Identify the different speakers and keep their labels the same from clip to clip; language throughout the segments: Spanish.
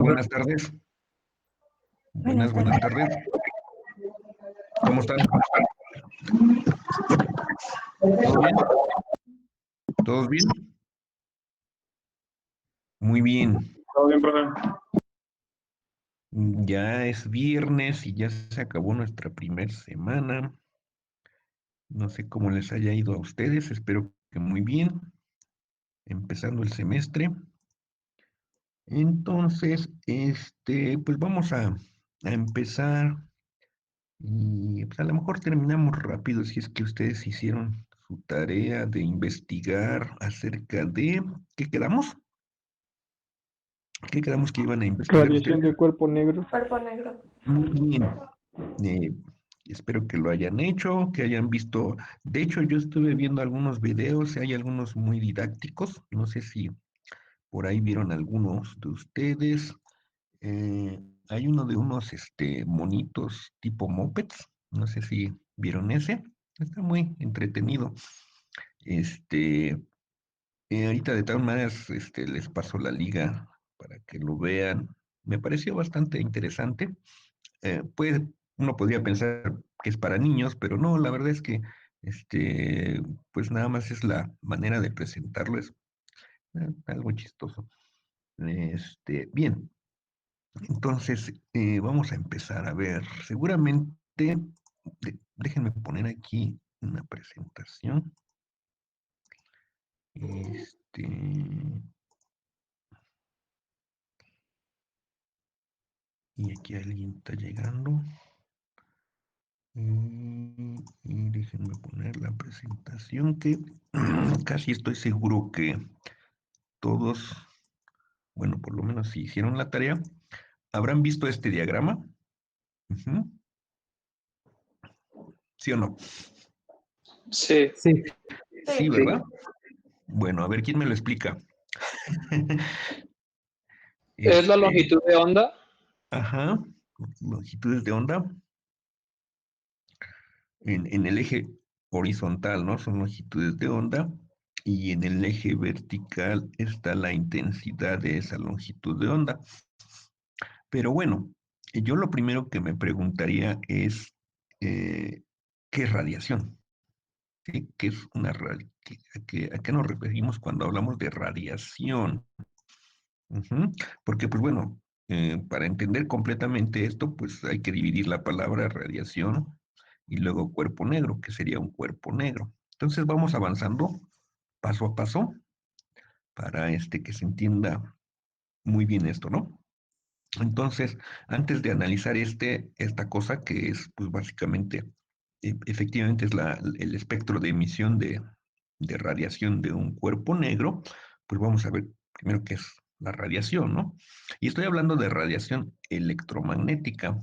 Speaker 1: Buenas tardes.
Speaker 2: Buenas
Speaker 1: Buenas tardes. ¿Cómo están? ¿Todo bien? ¿Todos bien? Muy bien.
Speaker 3: Todo bien, profe.
Speaker 1: Ya es viernes y ya se acabó nuestra primera semana. No sé cómo les haya ido a ustedes, espero que muy bien. Empezando el semestre. Entonces, pues vamos a empezar y pues a lo mejor terminamos rápido si es que ustedes hicieron su tarea de investigar acerca de ¿qué quedamos? ¿Qué quedamos que iban a investigar
Speaker 3: Radiación
Speaker 1: ustedes?
Speaker 3: de cuerpo negro.
Speaker 2: Cuerpo negro.
Speaker 1: Muy bien. Eh, Espero que lo hayan hecho, que hayan visto. De hecho, yo estuve viendo algunos videos, hay algunos muy didácticos. No sé si por ahí vieron algunos de ustedes. Hay uno de unos monitos tipo mopeds. No sé si vieron ese. Está muy entretenido. Este, Ahorita de todas maneras, les paso la liga para que lo vean. Me pareció bastante interesante. Pues uno podría pensar que es para niños, pero no, la verdad es que, pues nada más es la manera de presentarlo, es algo chistoso. Bien, entonces vamos a empezar a ver. Seguramente, déjenme poner aquí una presentación. Este, y aquí alguien está llegando. Y déjenme poner la presentación que casi estoy seguro que todos, bueno, por lo menos si hicieron la tarea, habrán visto este diagrama. Ujú. ¿Sí o no?
Speaker 3: Sí.
Speaker 2: Sí.
Speaker 1: Sí, ¿verdad? Bueno, a ver quién me lo explica.
Speaker 3: ¿Es la longitud de onda?
Speaker 1: Ajá, longitudes de onda en el eje horizontal, ¿no? Son longitudes de onda y en el eje vertical está la intensidad de esa longitud de onda. Pero bueno, yo lo primero que me preguntaría es, ¿qué es radiación? ¿Sí? ¿Qué es una a qué nos referimos cuando hablamos de radiación? Ujú. Porque, pues bueno, para entender completamente esto, pues hay que dividir la palabra radiación y luego cuerpo negro, que sería un cuerpo negro. Entonces vamos avanzando paso a paso para que se entienda muy bien esto, ¿no? Entonces, antes de analizar esta cosa que es, pues básicamente, efectivamente es el espectro de emisión de radiación de un cuerpo negro, pues vamos a ver primero qué es la radiación, ¿no? Y estoy hablando de radiación electromagnética.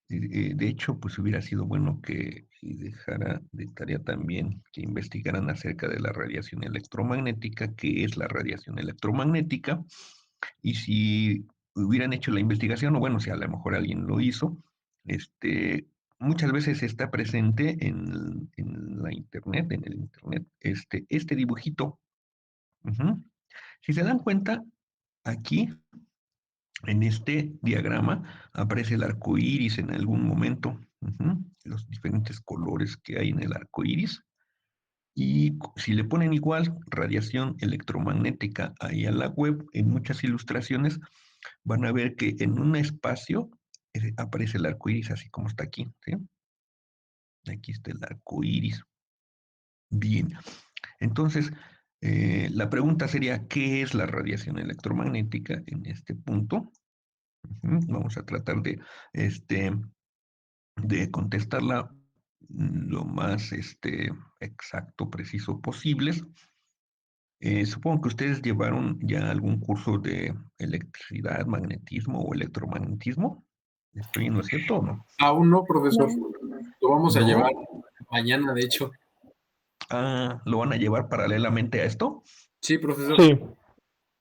Speaker 1: De hecho, pues hubiera sido bueno que dejara de tarea también que investigaran acerca de la radiación electromagnética, qué es la radiación electromagnética, y si hubieran hecho la investigación, o bueno, si a lo mejor alguien lo hizo, muchas veces está presente en la internet, en el internet, este dibujito. Ujú. Si se dan cuenta, aquí en este diagrama aparece el arco iris en algún momento, ujú, los diferentes colores que hay en el arco iris. Y si le ponen igual radiación electromagnética ahí a la web, en muchas ilustraciones, van a ver que en un espacio aparece el arco iris así como está aquí, ¿sí? Aquí está el arco iris. Bien, entonces la pregunta sería, ¿qué es la radiación electromagnética en este punto? Ujú. Vamos a tratar de contestarla lo más exacto, preciso posibles. Supongo que ustedes llevaron ya algún curso de electricidad, magnetismo o electromagnetismo. ¿Estoy en lo cierto o no?
Speaker 4: Aún no, profesor.
Speaker 2: No.
Speaker 4: Lo vamos a llevar
Speaker 1: ¿No?
Speaker 4: mañana, de hecho.
Speaker 1: Ah, ¿lo van a llevar paralelamente a esto?
Speaker 4: Sí, profesor.
Speaker 3: Sí.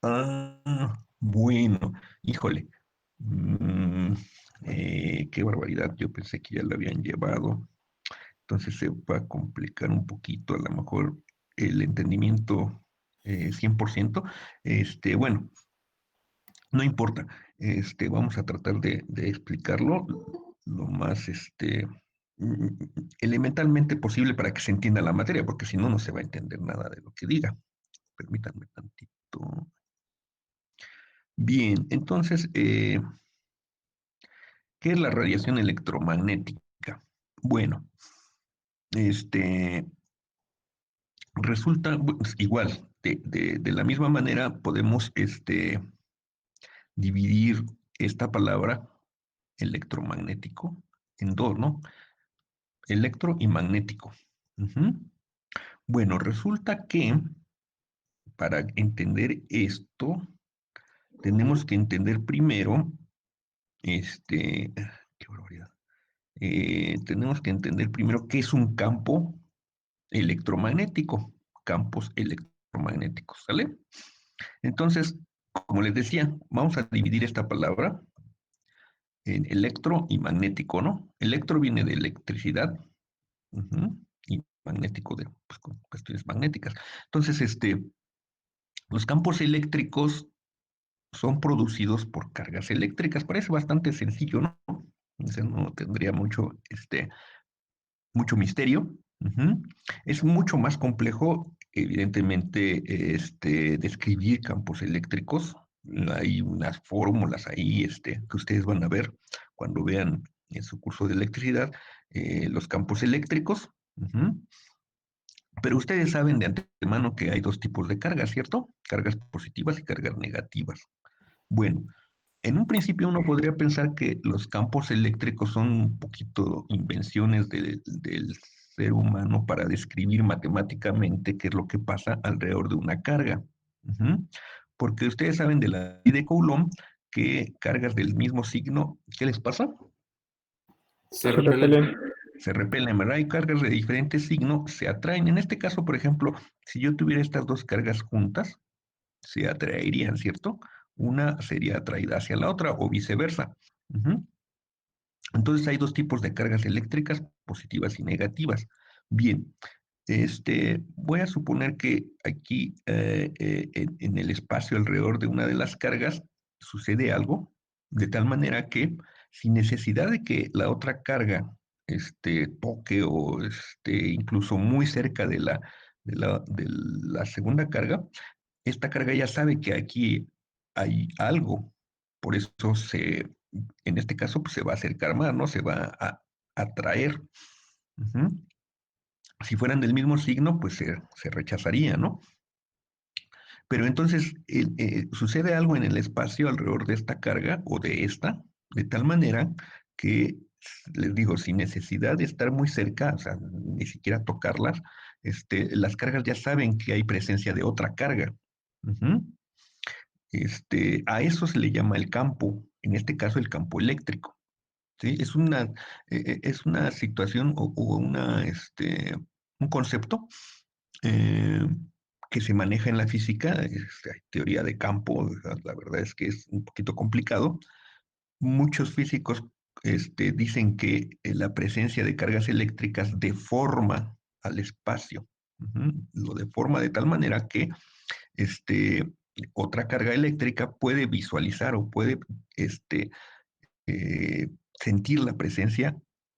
Speaker 1: Ah, bueno, híjole. Mm, qué barbaridad, yo pensé que ya lo habían llevado. Entonces se va a complicar un poquito, a lo mejor el entendimiento 100%. Bueno, no importa. Vamos a tratar de explicarlo lo más elementalmente posible para que se entienda la materia, porque si no, no se va a entender nada de lo que diga. Permítanme tantito. Bien, entonces, ¿qué es la radiación electromagnética? Bueno, resulta pues, igual, de la misma manera podemos dividir esta palabra electromagnético en dos, ¿no? Electro y magnético. Ujú. Bueno, resulta que para entender esto, tenemos que entender primero, qué barbaridad. Tenemos que entender primero qué es un campo electromagnético, campos electromagnéticos, ¿sale? Entonces, como les decía, vamos a dividir esta palabra en electro y magnético, ¿no? Electro viene de electricidad, y magnético de pues, cuestiones magnéticas. Entonces, los campos eléctricos son producidos por cargas eléctricas. Parece bastante sencillo, ¿no? Entonces, no tendría mucho misterio. Ujú. Es mucho más complejo, evidentemente, describir campos eléctricos. Hay unas fórmulas ahí, que ustedes van a ver cuando vean en su curso de electricidad, los campos eléctricos. Ujú. Pero ustedes saben de antemano que hay dos tipos de cargas, ¿cierto? Cargas positivas y cargas negativas. Bueno, en un principio uno podría pensar que los campos eléctricos son un poquito invenciones del ser humano para describir matemáticamente qué es lo que pasa alrededor de una carga. Ujú. Porque ustedes saben de la ley de Coulomb que cargas del mismo signo, ¿qué les pasa?
Speaker 4: Se
Speaker 3: Se
Speaker 4: repelen.
Speaker 3: repelen.
Speaker 1: Se repelen, ¿verdad? Y cargas de diferente signo se atraen. En este caso, por ejemplo, si yo tuviera estas dos cargas juntas, se atraerían, ¿cierto? Una sería atraída hacia la otra o viceversa. Ujú. Entonces hay dos tipos de cargas eléctricas, positivas y negativas. Bien, voy a suponer que aquí en el espacio alrededor de una de las cargas sucede algo, de tal manera que sin necesidad de que la otra carga toque o incluso muy cerca de la segunda carga, esta carga ya sabe que aquí hay algo, por eso en este caso, pues se va a acercar más, ¿no? Se va a atraer. Ujú. Si fueran del mismo signo, pues se rechazaría, ¿no? Pero entonces sucede algo en el espacio alrededor de esta carga o de esta, de tal manera que, les digo, sin necesidad de estar muy cerca, o sea, ni siquiera tocarlas, las cargas ya saben que hay presencia de otra carga. Ujú. A eso se le llama el campo, en este caso el campo eléctrico. ¿Sí? Es una situación o un concepto eh, que se maneja en la física, hay teoría de campo, la verdad es que es un poquito complicado. Muchos físicos dicen que la presencia de cargas eléctricas deforma al espacio. Ujú. Lo deforma de tal manera que este, otra carga eléctrica puede visualizar o puede este, sentir la presencia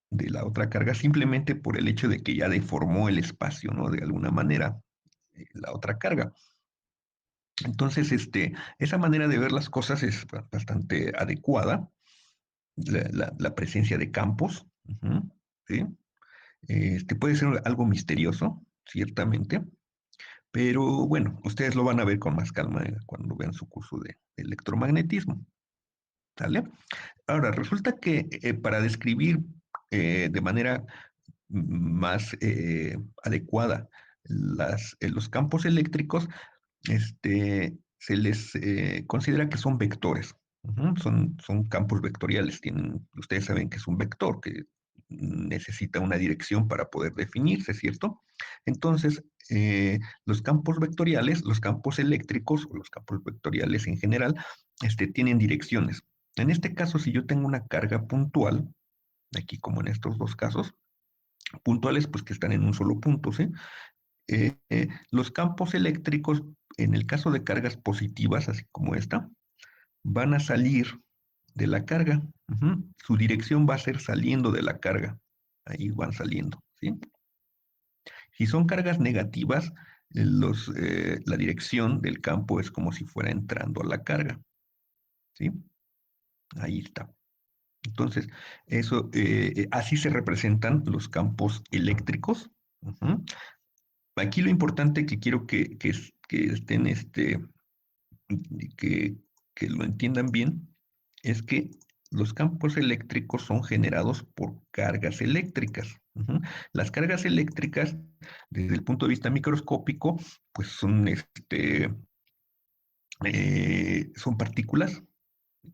Speaker 1: de la otra carga simplemente por el hecho de que ya deformó el espacio, ¿no? De alguna manera, la otra carga. Entonces, esa manera de ver las cosas es bastante adecuada, la presencia de campos, ujú, ¿sí? Puede ser algo misterioso, ciertamente, pero bueno, ustedes lo van a ver con más calma cuando vean su curso de electromagnetismo, ¿sale? Ahora, resulta que para describir de manera más adecuada los campos eléctricos, se les considera que son vectores. Ujú. Son campos vectoriales. Ustedes saben que es un vector, que necesita una dirección para poder definirse, ¿cierto? Entonces, los campos vectoriales, los campos eléctricos o los campos vectoriales en general, tienen direcciones. En este caso, si yo tengo una carga puntual, aquí como en estos dos casos, puntuales, pues que están en un solo punto, ¿sí? Los campos eléctricos, en el caso de cargas positivas, así como esta, van a salir de la carga. Su dirección va a ser saliendo de la carga. Ahí van saliendo, ¿sí? Si son cargas negativas, la dirección del campo es como si fuera entrando a la carga, ¿sí? Ahí está. Entonces, así se representan los campos eléctricos. Ujú. Aquí lo importante que quiero que estén, que, que lo entiendan bien, es que los campos eléctricos son generados por cargas eléctricas. Ujú. Las cargas eléctricas, desde el punto de vista microscópico, pues son partículas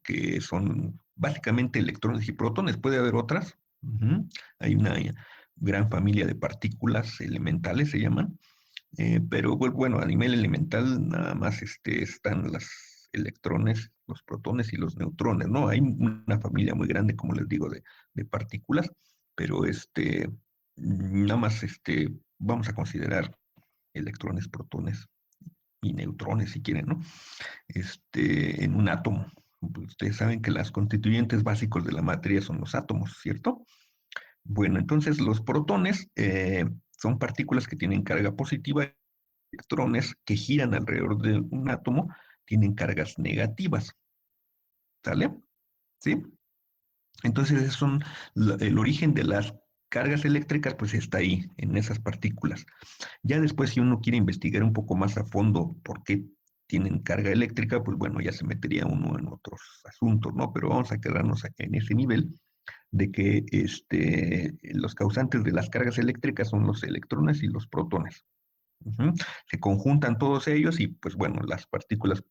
Speaker 1: que son básicamente electrones y protones. Puede haber otras. Ujú. Hay una gran familia de partículas elementales, se llaman. Pero bueno, a nivel elemental nada más están los electrones, los protones y los neutrones, ¿no? Hay una familia muy grande, como les digo, de partículas, pero nada más vamos a considerar electrones, protones y neutrones, si quieren, ¿no? En un átomo. Ustedes saben que las constituyentes básicos de la materia son los átomos, ¿cierto? Bueno, entonces los protones son partículas que tienen carga positiva, electrones que giran alrededor de un átomo tienen cargas negativas, ¿sale? ¿Sí? Entonces el origen de las cargas eléctricas pues está ahí, en esas partículas. Ya después si uno quiere investigar un poco más a fondo por qué tienen carga eléctrica, pues bueno, ya se metería uno en otros asuntos, ¿no? Pero vamos a quedarnos en ese nivel de que los causantes de las cargas eléctricas son los electrones y los protones. Ujú. Se conjuntan todos ellos y pues bueno, las partículas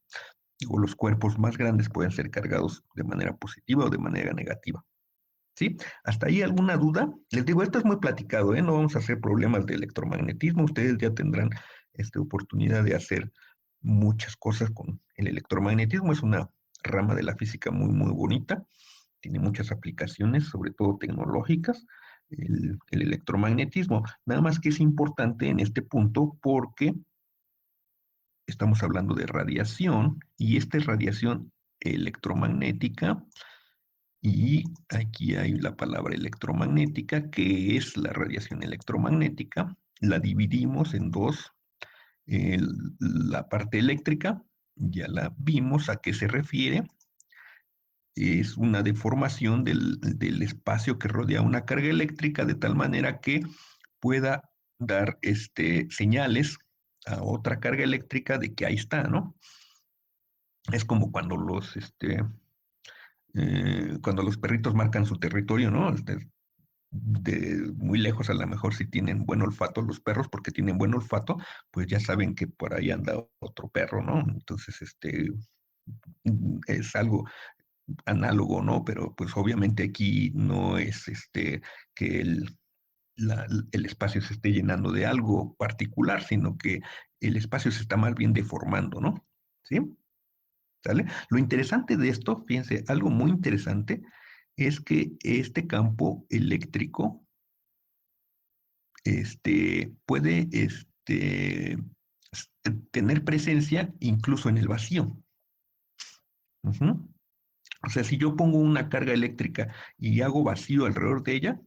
Speaker 1: o los cuerpos más grandes pueden ser cargados de manera positiva o de manera negativa. ¿Sí? ¿Hasta ahí alguna duda? Les digo, esto es muy platicado, ¿eh? No vamos a hacer problemas de electromagnetismo. Ustedes ya tendrán oportunidad de hacer muchas cosas con el electromagnetismo. Es una rama de la física muy, muy bonita. Tiene muchas aplicaciones, sobre todo tecnológicas, el electromagnetismo. Nada más que es importante en este punto porque estamos hablando de radiación y esta es radiación electromagnética y aquí hay la palabra electromagnética, que es la radiación electromagnética. La dividimos en dos. La parte eléctrica, ya la vimos a qué se refiere. Es una deformación del espacio que rodea una carga eléctrica de tal manera que pueda dar señales a otra carga eléctrica de que ahí está, ¿no? Es como cuando los perritos marcan su territorio, ¿no? De muy lejos a lo mejor si tienen buen olfato los perros, porque tienen buen olfato, pues ya saben que por ahí anda otro perro, ¿no? Entonces, es algo análogo, ¿no? Pero pues obviamente aquí no es que el espacio se esté llenando de algo particular, sino que el espacio se está más bien deformando, ¿no? ¿Sí? ¿Sale? Lo interesante de esto, fíjense, algo muy interesante es que este campo eléctrico puede tener presencia incluso en el vacío. Ujú. O sea, si yo pongo una carga eléctrica y hago vacío alrededor de ella,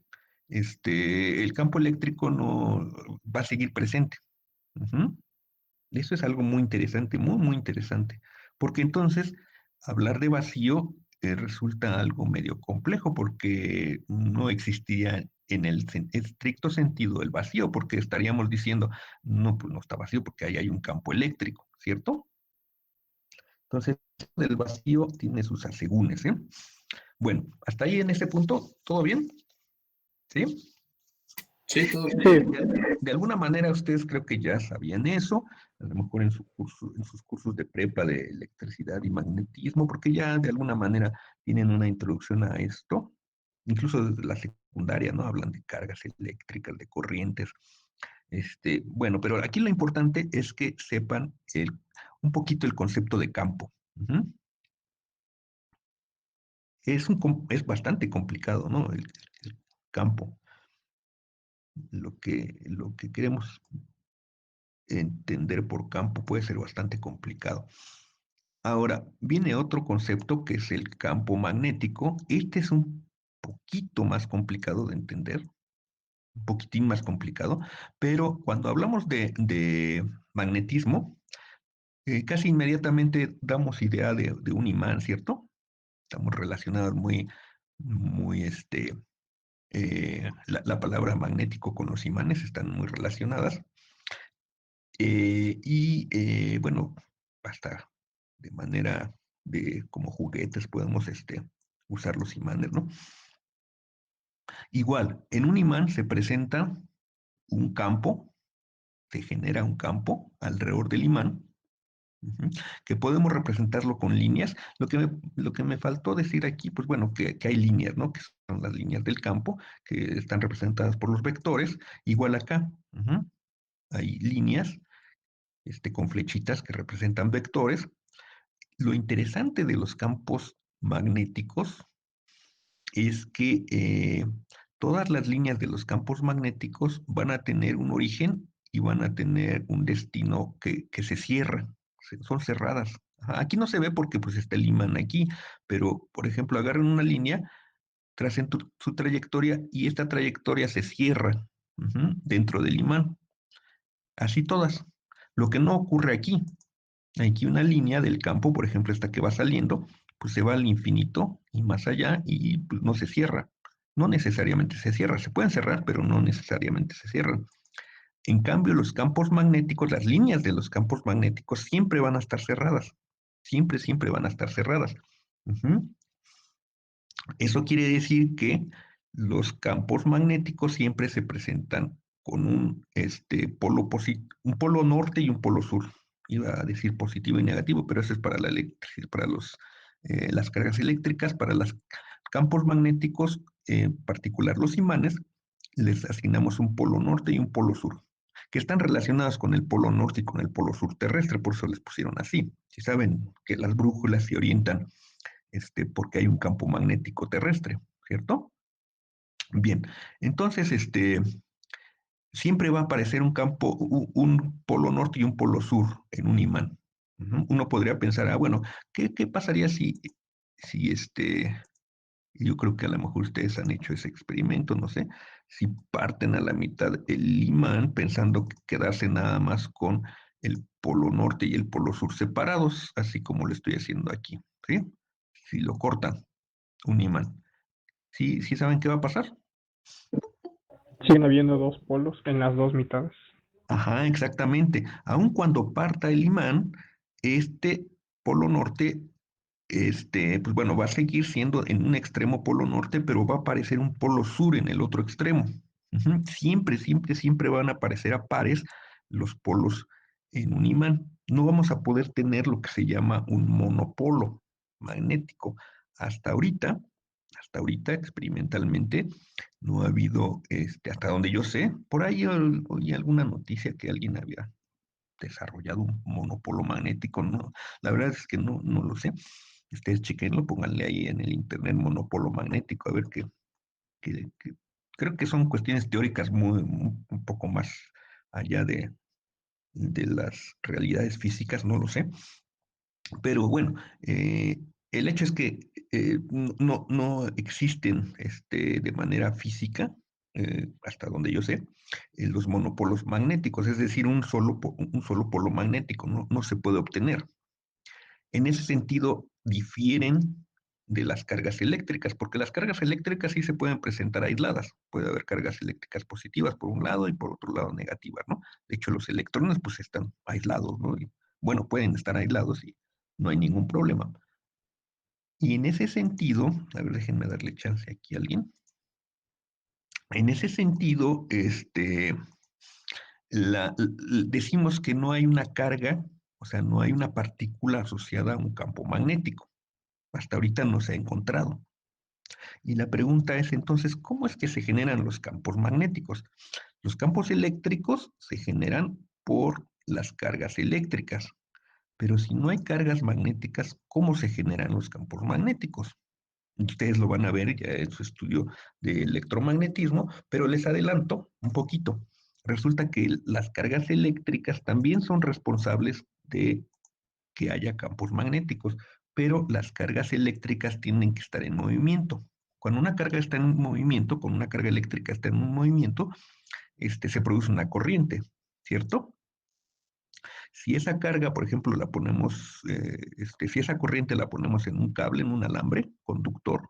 Speaker 1: el campo eléctrico no va a seguir presente. Ujú. Eso es algo muy interesante, muy, muy interesante, porque entonces hablar de vacío resulta algo medio complejo, porque no existiría en el estricto sentido el vacío, porque estaríamos diciendo, no, pues no está vacío porque ahí hay un campo eléctrico, ¿cierto? Entonces, el vacío tiene sus asegúnes, ¿eh? Bueno, hasta ahí en ese punto, ¿todo bien? ¿Sí?
Speaker 4: Sí, todo bien.
Speaker 3: Sí,
Speaker 1: De alguna manera ustedes creo que ya sabían eso, a lo mejor en sus cursos de prepa de electricidad y magnetismo, porque ya de alguna manera tienen una introducción a esto, incluso desde la secundaria, ¿no? Hablan de cargas eléctricas, de corrientes. Bueno, pero aquí lo importante es que sepan un poquito el concepto de campo. Ujú. Es bastante complicado, ¿no? El campo. Lo que queremos entender por campo puede ser bastante complicado. Ahora, viene otro concepto que es el campo magnético. Este es un poquito más complicado de entender, un poquitín más complicado, pero cuando hablamos de magnetismo, casi inmediatamente damos idea de un imán, ¿cierto? Estamos relacionados muy, la palabra magnético con los imanes están muy relacionadas. Bueno, hasta de manera de como juguetes podemos usar los imanes, ¿no? Igual, en un imán se presenta un campo, se genera un campo alrededor del imán, que podemos representarlo con líneas. Lo que me faltó decir aquí, pues bueno, que hay líneas, ¿no? Que son las líneas del campo, que están representadas por los vectores. Igual acá, hay líneas con flechitas que representan vectores. Lo interesante de los campos magnéticos es que todas las líneas de los campos magnéticos van a tener un origen y van a tener un destino que se cierra, son cerradas. Ajá, aquí no se ve porque pues está el imán aquí, pero por ejemplo agarran una línea, tracen su trayectoria y esta trayectoria se cierra dentro del imán. Así todas. Lo que no ocurre aquí. Aquí una línea del campo, por ejemplo, esta que va saliendo, pues se va al infinito y más allá y pues no se cierra. No necesariamente se cierra, se pueden cerrar, pero no necesariamente se cierran. En cambio, los campos magnéticos, las líneas de los campos magnéticos siempre van a estar cerradas. Siempre, siempre van a estar cerradas. Ujú. Eso quiere decir que los campos magnéticos siempre se presentan con un polo norte y un polo sur. Iba a decir positivo y negativo, pero eso es para la electricidad, para las cargas eléctricas, para los campos magnéticos, en particular los imanes, les asignamos un polo norte y un polo sur, que están relacionados con el polo norte y con el polo sur terrestre, por eso les pusieron así. Si saben que las brújulas se orientan porque hay un campo magnético terrestre, ¿cierto? Bien, entonces, siempre va a aparecer un campo, un polo norte y un polo sur en un imán. Uno podría pensar, bueno, ¿qué pasaría si yo creo que a lo mejor ustedes han hecho ese experimento, no sé, si parten a la mitad el imán pensando quedarse nada más con el polo norte y el polo sur separados, así como lo estoy haciendo aquí, ¿sí? Si lo cortan, un imán. ¿Sí, sí saben qué va a pasar?
Speaker 2: Siguen habiendo dos polos en las dos mitades.
Speaker 1: Ajá, exactamente. Aun cuando parta el imán, este polo norte, pues bueno, va a seguir siendo en un extremo polo norte, pero va a aparecer un polo sur en el otro extremo. Siempre, siempre, siempre van a aparecer a pares los polos en un imán. No vamos a poder tener lo que se llama un monopolo magnético. Hasta ahorita, hasta ahorita experimentalmente, no ha habido, hasta donde yo sé, por ahí oí alguna noticia que alguien había desarrollado un monopolo magnético, no, la verdad es que no lo sé. Ustedes chequenlo, pónganle ahí en el internet monopolo magnético, a ver creo que son cuestiones teóricas un poco más allá de las realidades físicas, no lo sé. Pero bueno, el hecho es que no existen de manera física, hasta donde yo sé, los monopolos magnéticos, es decir, un solo polo magnético, no se puede obtener. En ese sentido, difieren de las cargas eléctricas, porque las cargas eléctricas sí se pueden presentar aisladas. Puede haber cargas eléctricas positivas por un lado y por otro lado negativas, ¿no? De hecho, los electrones pues están aislados, ¿no? Y, bueno, pueden estar aislados y no hay ningún problema. Y en ese sentido, a ver, déjenme darle chance aquí a alguien. En ese sentido, decimos que no hay una carga, o sea, no hay una partícula asociada a un campo magnético. Hasta ahorita no se ha encontrado. Y la pregunta es entonces, ¿cómo es que se generan los campos magnéticos? Los campos eléctricos se generan por las cargas eléctricas, pero si no hay cargas magnéticas, ¿cómo se generan los campos magnéticos? Ustedes lo van a ver ya en su estudio de electromagnetismo, pero les adelanto un poquito. Resulta que las cargas eléctricas también son responsables de que haya campos magnéticos, pero las cargas eléctricas tienen que estar en movimiento. Cuando una carga está en movimiento, cuando una carga eléctrica está en un movimiento, se produce una corriente, ¿cierto? Si esa carga, por ejemplo, la ponemos, si esa corriente la ponemos en un cable, en un alambre conductor,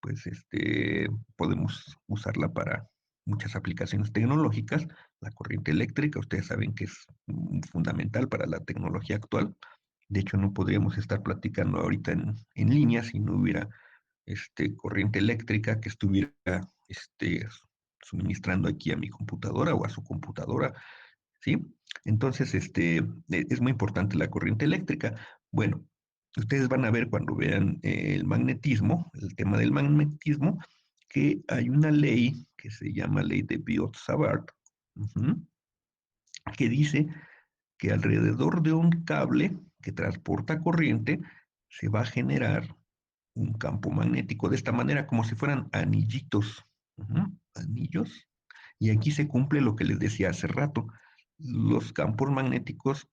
Speaker 1: pues podemos usarla para muchas aplicaciones tecnológicas. La corriente eléctrica, ustedes saben que es fundamental para la tecnología actual. De hecho, no podríamos estar platicando ahorita en línea si no hubiera corriente eléctrica que estuviera suministrando aquí a mi computadora o a su computadora, ¿sí? Entonces, es muy importante la corriente eléctrica. Bueno, ustedes van a ver cuando vean el magnetismo, el tema del magnetismo, que hay una ley que se llama ley de Biot-Savart, que dice que alrededor de un cable que transporta corriente se va a generar un campo magnético de esta manera, como si fueran anillitos, anillos. Y aquí se cumple lo que les decía hace rato. Los campos magnéticos,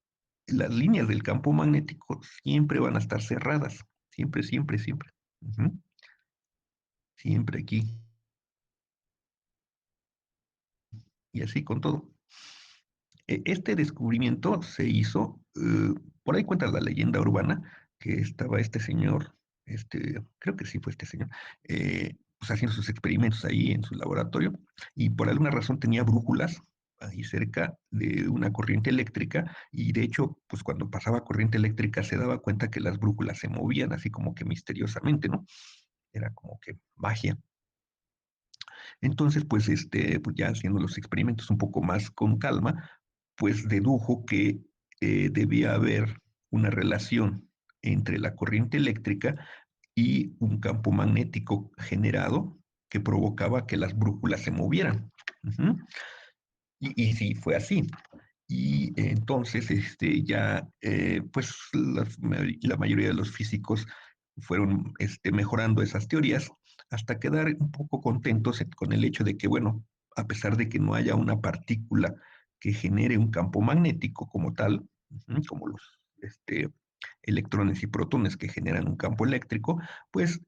Speaker 1: las líneas del campo magnético siempre van a estar cerradas. Siempre, siempre, siempre. Siempre aquí. Y así con todo. Este descubrimiento se hizo, por ahí cuenta la leyenda urbana, que estaba este señor, creo que sí fue este señor, pues haciendo sus experimentos ahí en su laboratorio, y por alguna razón tenía brújulas ahí cerca de una corriente eléctrica, y de hecho, pues cuando pasaba corriente eléctrica se daba cuenta que las brújulas se movían así como que misteriosamente, ¿no? Era como que magia. Entonces, pues ya haciendo los experimentos un poco más con calma, pues dedujo que debía haber una relación entre la corriente eléctrica y un campo magnético generado que provocaba que las brújulas se movieran. Y sí, fue así. Y entonces ya, pues la mayoría de los físicos fueron mejorando esas teorías hasta quedar un poco contentos con el hecho de que, bueno, a pesar de que no haya una partícula que genere un campo magnético como tal, como los electrones y protones que generan un campo eléctrico, pues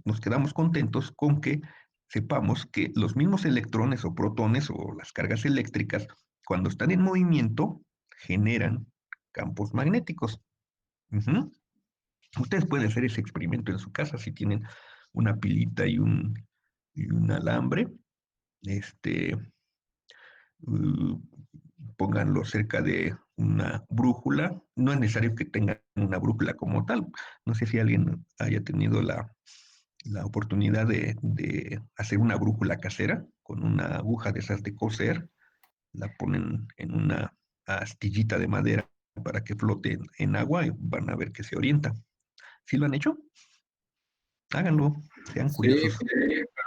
Speaker 1: nos quedamos contentos con que sepamos que los mismos electrones o protones o las cargas eléctricas, cuando están en movimiento, generan campos magnéticos. Ustedes pueden hacer ese experimento en su casa si tienen una pilita y un alambre. Este, uh, Pónganlo cerca de una brújula. No es necesario que tengan una brújula como tal. No sé si alguien haya tenido la oportunidad de hacer una brújula casera con una aguja de esas de coser, la ponen en una astillita de madera para que flote en agua y van a ver que se orienta. ¿Sí lo han hecho? Háganlo, sean
Speaker 4: Sí,
Speaker 1: curiosos.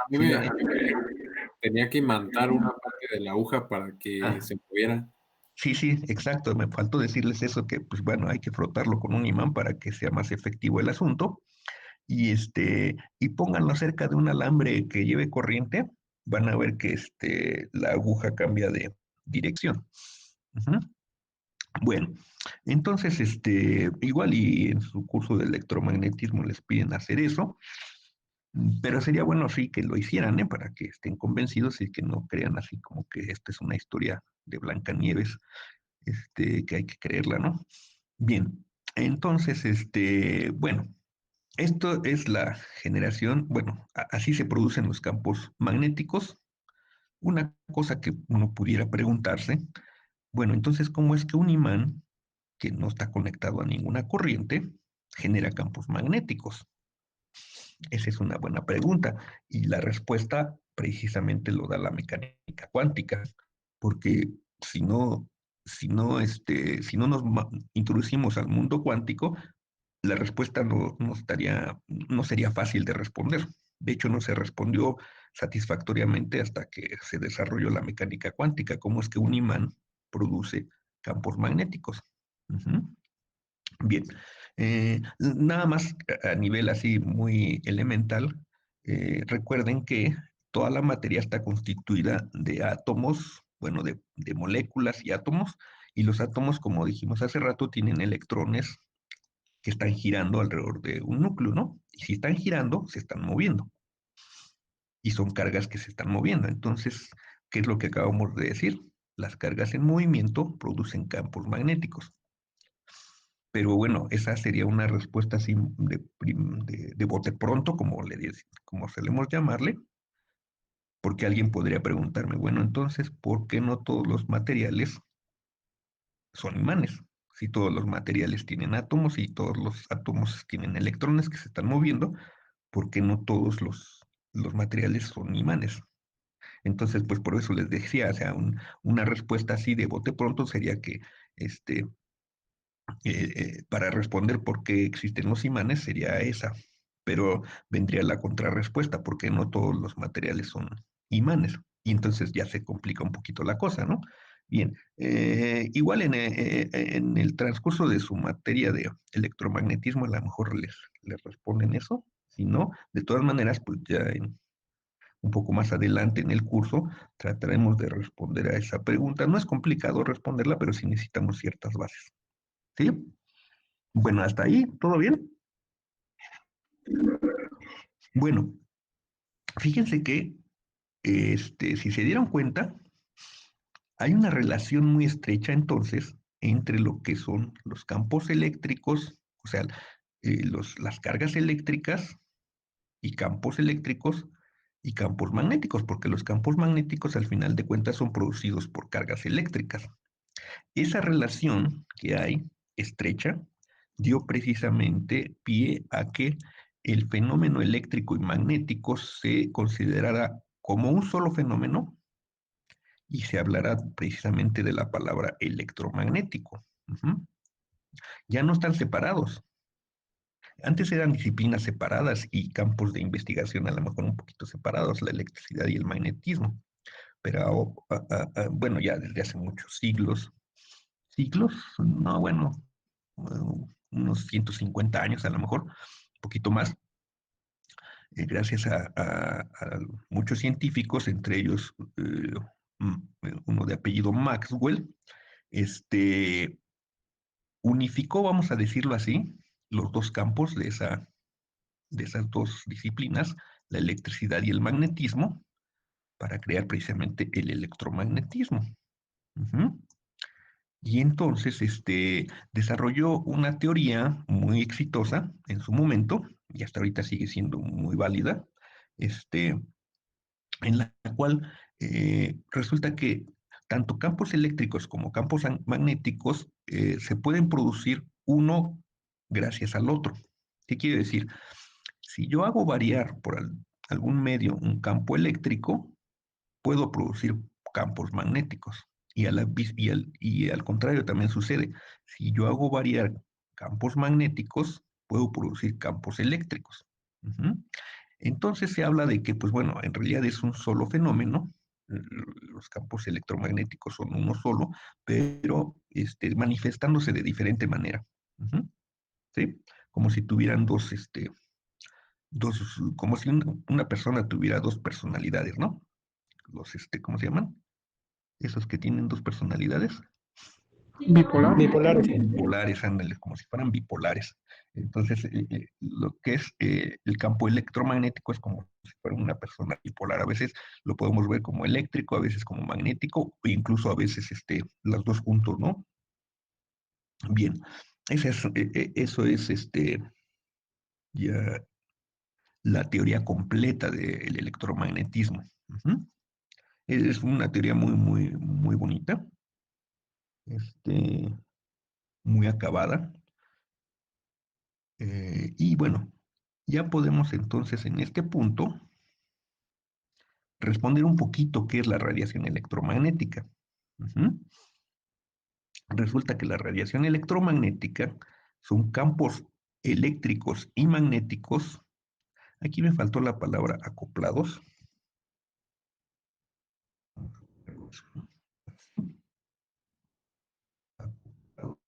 Speaker 4: pero a mí
Speaker 1: Sí,
Speaker 4: tenía que imantar una parte de la aguja para que se moviera.
Speaker 1: sí, exacto. Me faltó decirles eso, que pues bueno, hay que frotarlo con un imán para que sea más efectivo el asunto. Y pónganlo cerca de un alambre que lleve corriente, van a ver que la aguja cambia de dirección. Bueno, entonces, igual y en su curso de electromagnetismo les piden hacer eso, pero sería bueno sí que lo hicieran, ¿eh? Para que estén convencidos y que no crean así como que esta es una historia de Blancanieves, que hay que creerla, ¿no? Bien, entonces, bueno, esto es la generación, bueno, así se producen los campos magnéticos. Una cosa que uno pudiera preguntarse, bueno, entonces, ¿cómo es que un imán que no está conectado a ninguna corriente genera campos magnéticos? Esa es una buena pregunta y la respuesta precisamente lo da la mecánica cuántica, porque si no nos introducimos al mundo cuántico, la respuesta no sería fácil de responder. De hecho, no se respondió satisfactoriamente hasta que se desarrolló la mecánica cuántica, cómo es que un imán produce campos magnéticos. Bien, nada más a nivel así muy elemental, recuerden que toda la materia está constituida de átomos, bueno, de moléculas y átomos, Y los átomos, como dijimos hace rato, tienen electrones que están girando alrededor de un núcleo, ¿no? Y si están girando, se están moviendo. Y son cargas que se están moviendo. Entonces, ¿qué es lo que acabamos de decir? Las cargas en movimiento producen campos magnéticos. Pero bueno, esa sería una respuesta así de bote pronto, como solemos llamarle, porque alguien podría preguntarme, bueno, entonces, ¿por qué no todos los materiales son imanes? Si todos los materiales tienen átomos y todos los átomos tienen electrones que se están moviendo, ¿por qué no todos los materiales son imanes? Entonces, pues por eso les decía, o sea, una respuesta así de bote pronto sería que, este, para responder por qué existen los imanes sería esa, pero vendría la contrarrespuesta, porque no todos los materiales son imanes, y entonces ya se complica un poquito la cosa, ¿no? Bien, igual en el transcurso de su materia de electromagnetismo a lo mejor les responden eso, si no, de todas maneras, pues ya un poco más adelante en el curso trataremos de responder a esa pregunta. No es complicado responderla, pero sí necesitamos ciertas bases. ¿Sí? Bueno, hasta ahí, ¿todo bien? Bueno, fíjense que, si se dieron cuenta, hay una relación muy estrecha entonces entre lo que son los campos eléctricos, o sea, las cargas eléctricas y campos eléctricos y campos magnéticos, porque los campos magnéticos al final de cuentas son producidos por cargas eléctricas. Esa relación que hay, estrecha, dio precisamente pie a que el fenómeno eléctrico y magnético se considerara como un solo fenómeno y se hablará precisamente de la palabra electromagnético. Ujú. Ya no están separados. Antes eran disciplinas separadas y campos de investigación a lo mejor un poquito separados, la electricidad y el magnetismo, pero bueno, ya desde hace muchos siglos, no, bueno, unos 150 años a lo mejor, un poquito más, gracias a muchos científicos, entre ellos uno de apellido Maxwell, este, unificó, vamos a decirlo así, los dos campos de esas dos disciplinas, la electricidad y el magnetismo, para crear precisamente el electromagnetismo. Ujú. Y entonces desarrolló una teoría muy exitosa en su momento, y hasta ahorita sigue siendo muy válida, este, en la cual resulta que tanto campos eléctricos como campos magnéticos se pueden producir uno gracias al otro. ¿Qué quiere decir? Si yo hago variar por algún medio un campo eléctrico, puedo producir campos magnéticos. Y al contrario también sucede. Si yo hago variar campos magnéticos, puedo producir campos eléctricos. Ujú. Entonces se habla de que, pues bueno, en realidad es un solo fenómeno. Los campos electromagnéticos son uno solo, pero manifestándose de diferente manera. Ujú. ¿Sí? Como si tuvieran como si una persona tuviera dos personalidades, ¿no? ¿Cómo se llaman? Esos que tienen dos personalidades.
Speaker 2: Bipolar.
Speaker 3: Bipolares.
Speaker 1: Bipolares, ándale, como si fueran bipolares. Entonces, lo que es el campo electromagnético es como si fuera una persona bipolar. A veces lo podemos ver como eléctrico, a veces como magnético, e incluso a veces los dos juntos, ¿no? Bien, eso es ya la teoría completa del electromagnetismo. Ujú. Es una teoría muy, muy, muy bonita, este, muy acabada. Y bueno, ya podemos entonces en este punto responder un poquito qué es la radiación electromagnética. Ujú. Resulta que la radiación electromagnética son campos eléctricos y magnéticos. Aquí me faltó la palabra acoplados.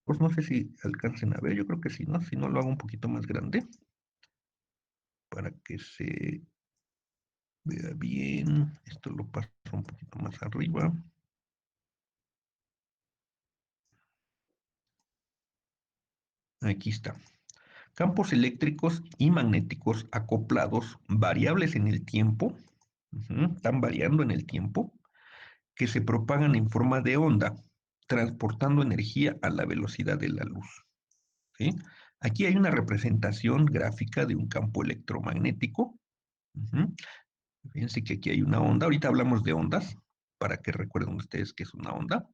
Speaker 1: Pues no sé si alcancen a ver, yo creo que sí, ¿no? Si no lo hago un poquito más grande para que se vea bien. Esto lo paso un poquito más arriba. Aquí está. Campos eléctricos y magnéticos acoplados, variables en el tiempo, están variando en el tiempo, que se propagan en forma de onda, transportando energía a la velocidad de la luz. ¿Sí? Aquí hay una representación gráfica de un campo electromagnético. Fíjense que aquí hay una onda. Ahorita hablamos de ondas, para que recuerden ustedes qué es una onda.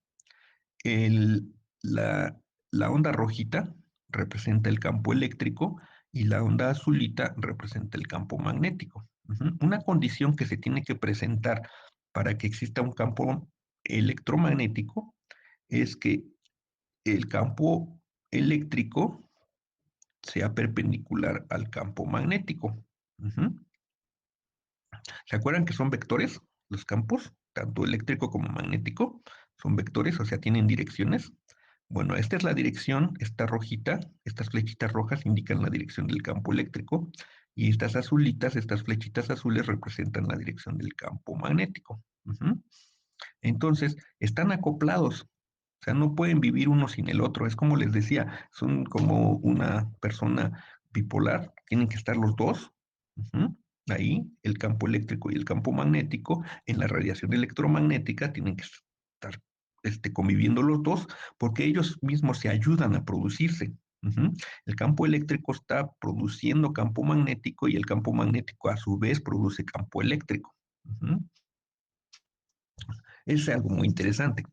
Speaker 1: El, la, la onda rojita representa el campo eléctrico y la onda azulita representa el campo magnético. Una condición que se tiene que presentar para que exista un campo electromagnético es que el campo eléctrico sea perpendicular al campo magnético. ¿Se acuerdan que son vectores los campos? Tanto eléctrico como magnético son vectores, o sea, tienen direcciones. Bueno, esta es la dirección, esta rojita, estas flechitas rojas indican la dirección del campo eléctrico y estas azulitas, estas flechitas azules representan la dirección del campo magnético. Entonces, están acoplados, o sea, no pueden vivir uno sin el otro. Es como les decía, son como una persona bipolar, tienen que estar los dos. Ahí, el campo eléctrico y el campo magnético, en la radiación electromagnética, tienen que estar conviviendo los dos, porque ellos mismos se ayudan a producirse. El campo eléctrico está produciendo campo magnético y el campo magnético a su vez produce campo eléctrico. Es algo muy interesante.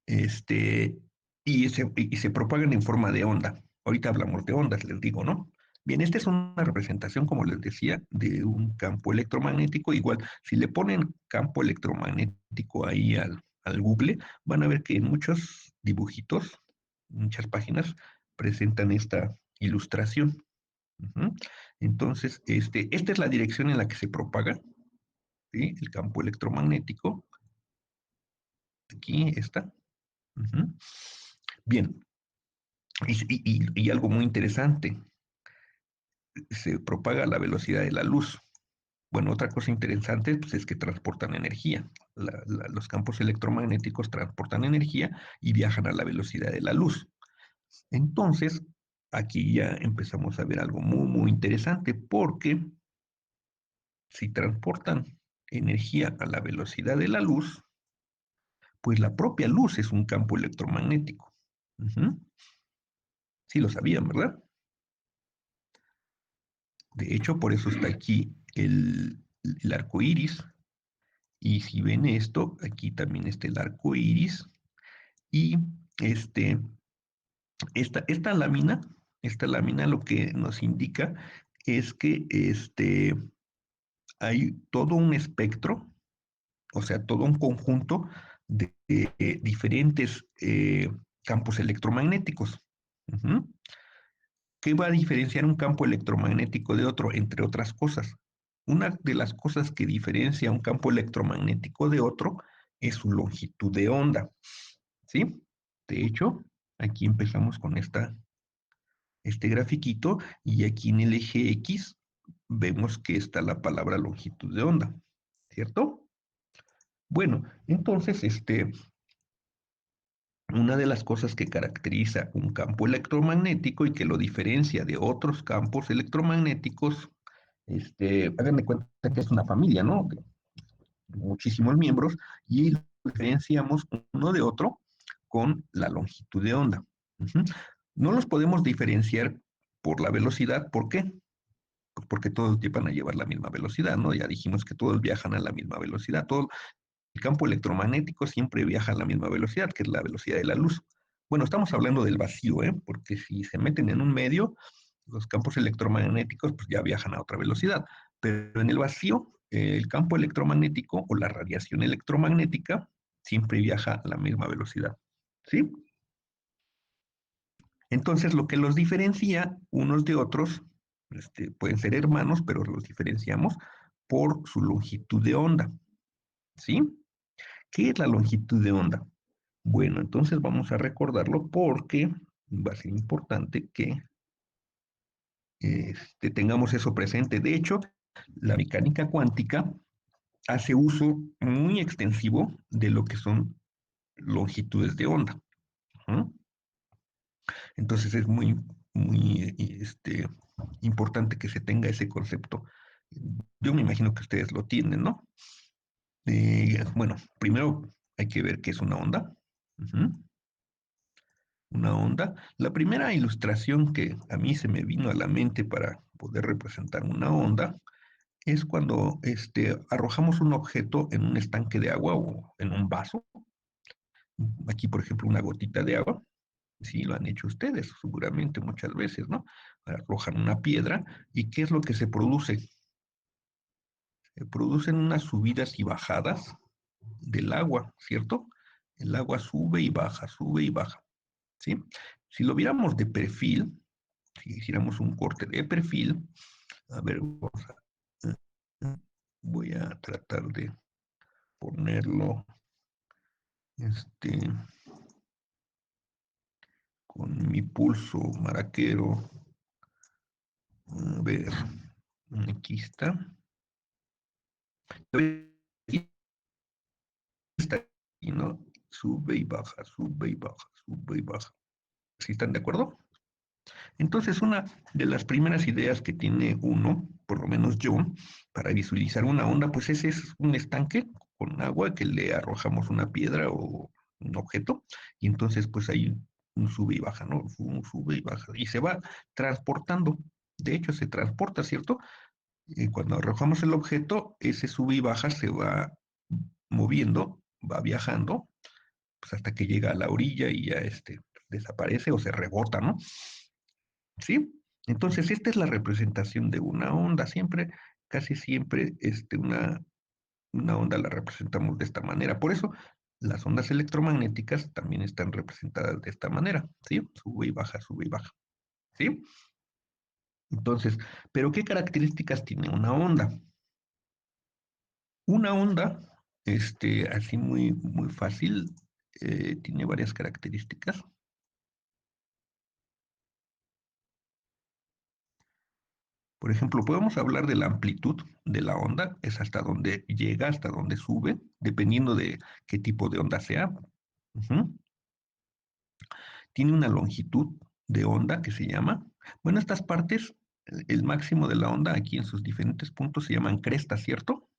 Speaker 1: Y se propagan en forma de onda. Ahorita hablamos de ondas, les digo, ¿no? Bien, esta es una representación, como les decía, de un campo electromagnético. Igual, si le ponen campo electromagnético ahí al Google, van a ver que en muchos dibujitos, muchas páginas, presentan esta ilustración. Entonces, esta es la dirección en la que se propaga, ¿sí? El campo electromagnético. Aquí está. Bien, y algo muy interesante, se propaga a la velocidad de la luz. Bueno, otra cosa interesante pues, es que transportan energía. Los campos electromagnéticos transportan energía y viajan a la velocidad de la luz. Entonces, aquí ya empezamos a ver algo muy, muy interesante, porque si transportan energía a la velocidad de la luz, pues la propia luz es un campo electromagnético. Sí lo sabían, ¿verdad? De hecho, por eso está aquí el arco iris. Y si ven esto, aquí también está el arco iris. Y este, esta lámina, lo que nos indica es que hay todo un espectro, o sea, todo un conjunto de diferentes campos electromagnéticos. ¿Qué va a diferenciar un campo electromagnético de otro? Entre otras cosas. Una de las cosas que diferencia un campo electromagnético de otro es su longitud de onda. ¿Sí? De hecho, aquí empezamos con este grafiquito y aquí en el eje X vemos que está la palabra longitud de onda. ¿Cierto? Bueno, entonces, una de las cosas que caracteriza un campo electromagnético y que lo diferencia de otros campos electromagnéticos, hagan de cuenta que es una familia, ¿no? De muchísimos miembros y lo diferenciamos uno de otro con la longitud de onda. No los podemos diferenciar por la velocidad. ¿Por qué? Pues porque todos van a llevar la misma velocidad, ¿no? Ya dijimos que todos viajan a la misma velocidad. El campo electromagnético siempre viaja a la misma velocidad, que es la velocidad de la luz. Bueno, estamos hablando del vacío, ¿eh? Porque si se meten en un medio, los campos electromagnéticos pues ya viajan a otra velocidad. Pero en el vacío, el campo electromagnético o la radiación electromagnética siempre viaja a la misma velocidad. ¿Sí? Entonces, lo que los diferencia unos de otros, pueden ser hermanos, pero los diferenciamos por su longitud de onda. ¿Sí? ¿Qué es la longitud de onda? Bueno, entonces vamos a recordarlo porque va a ser importante que tengamos eso presente. De hecho, la mecánica cuántica hace uso muy extensivo de lo que son longitudes de onda. Entonces es muy muy importante que se tenga ese concepto. Yo me imagino que ustedes lo tienen, ¿no? Bueno, primero hay que ver qué es una onda. Una onda. La primera ilustración que a mí se me vino a la mente para poder representar una onda es cuando arrojamos un objeto en un estanque de agua o en un vaso. Aquí, por ejemplo, una gotita de agua. Sí, lo han hecho ustedes, seguramente muchas veces, ¿no? Arrojan una piedra y ¿qué es lo que se produce? Se producen unas subidas y bajadas del agua, ¿cierto? El agua sube y baja, ¿sí? Si lo viéramos de perfil, si hiciéramos un corte de perfil, a ver, voy a tratar de ponerlo, con mi pulso maraquero. A ver, aquí está. Aquí está, y no, sube y baja, sube y baja, sube y baja. ¿Sí están de acuerdo? Entonces, una de las primeras ideas que tiene uno, por lo menos yo, para visualizar una onda, pues ese es un estanque con agua que le arrojamos una piedra o un objeto, y entonces pues hay un sube y baja, ¿no? Un sube y baja, y se va transportando. De hecho, se transporta, ¿cierto? Cuando arrojamos el objeto, ese sube y baja se va moviendo, va viajando, pues hasta que llega a la orilla y ya desaparece o se rebota, ¿no? ¿Sí? Entonces, esta es la representación de una onda. Siempre, casi siempre, una onda la representamos de esta manera. Por eso, las ondas electromagnéticas también están representadas de esta manera, ¿sí? Sube y baja, ¿sí? Entonces, ¿pero qué características tiene una onda? Una onda, así muy, muy fácil, tiene varias características. Por ejemplo, podemos hablar de la amplitud de la onda, es hasta donde llega, hasta donde sube, dependiendo de qué tipo de onda sea. Ujú. Tiene una longitud de onda que se llama. Bueno, estas partes, el máximo de la onda aquí en sus diferentes puntos se llaman crestas, ¿cierto?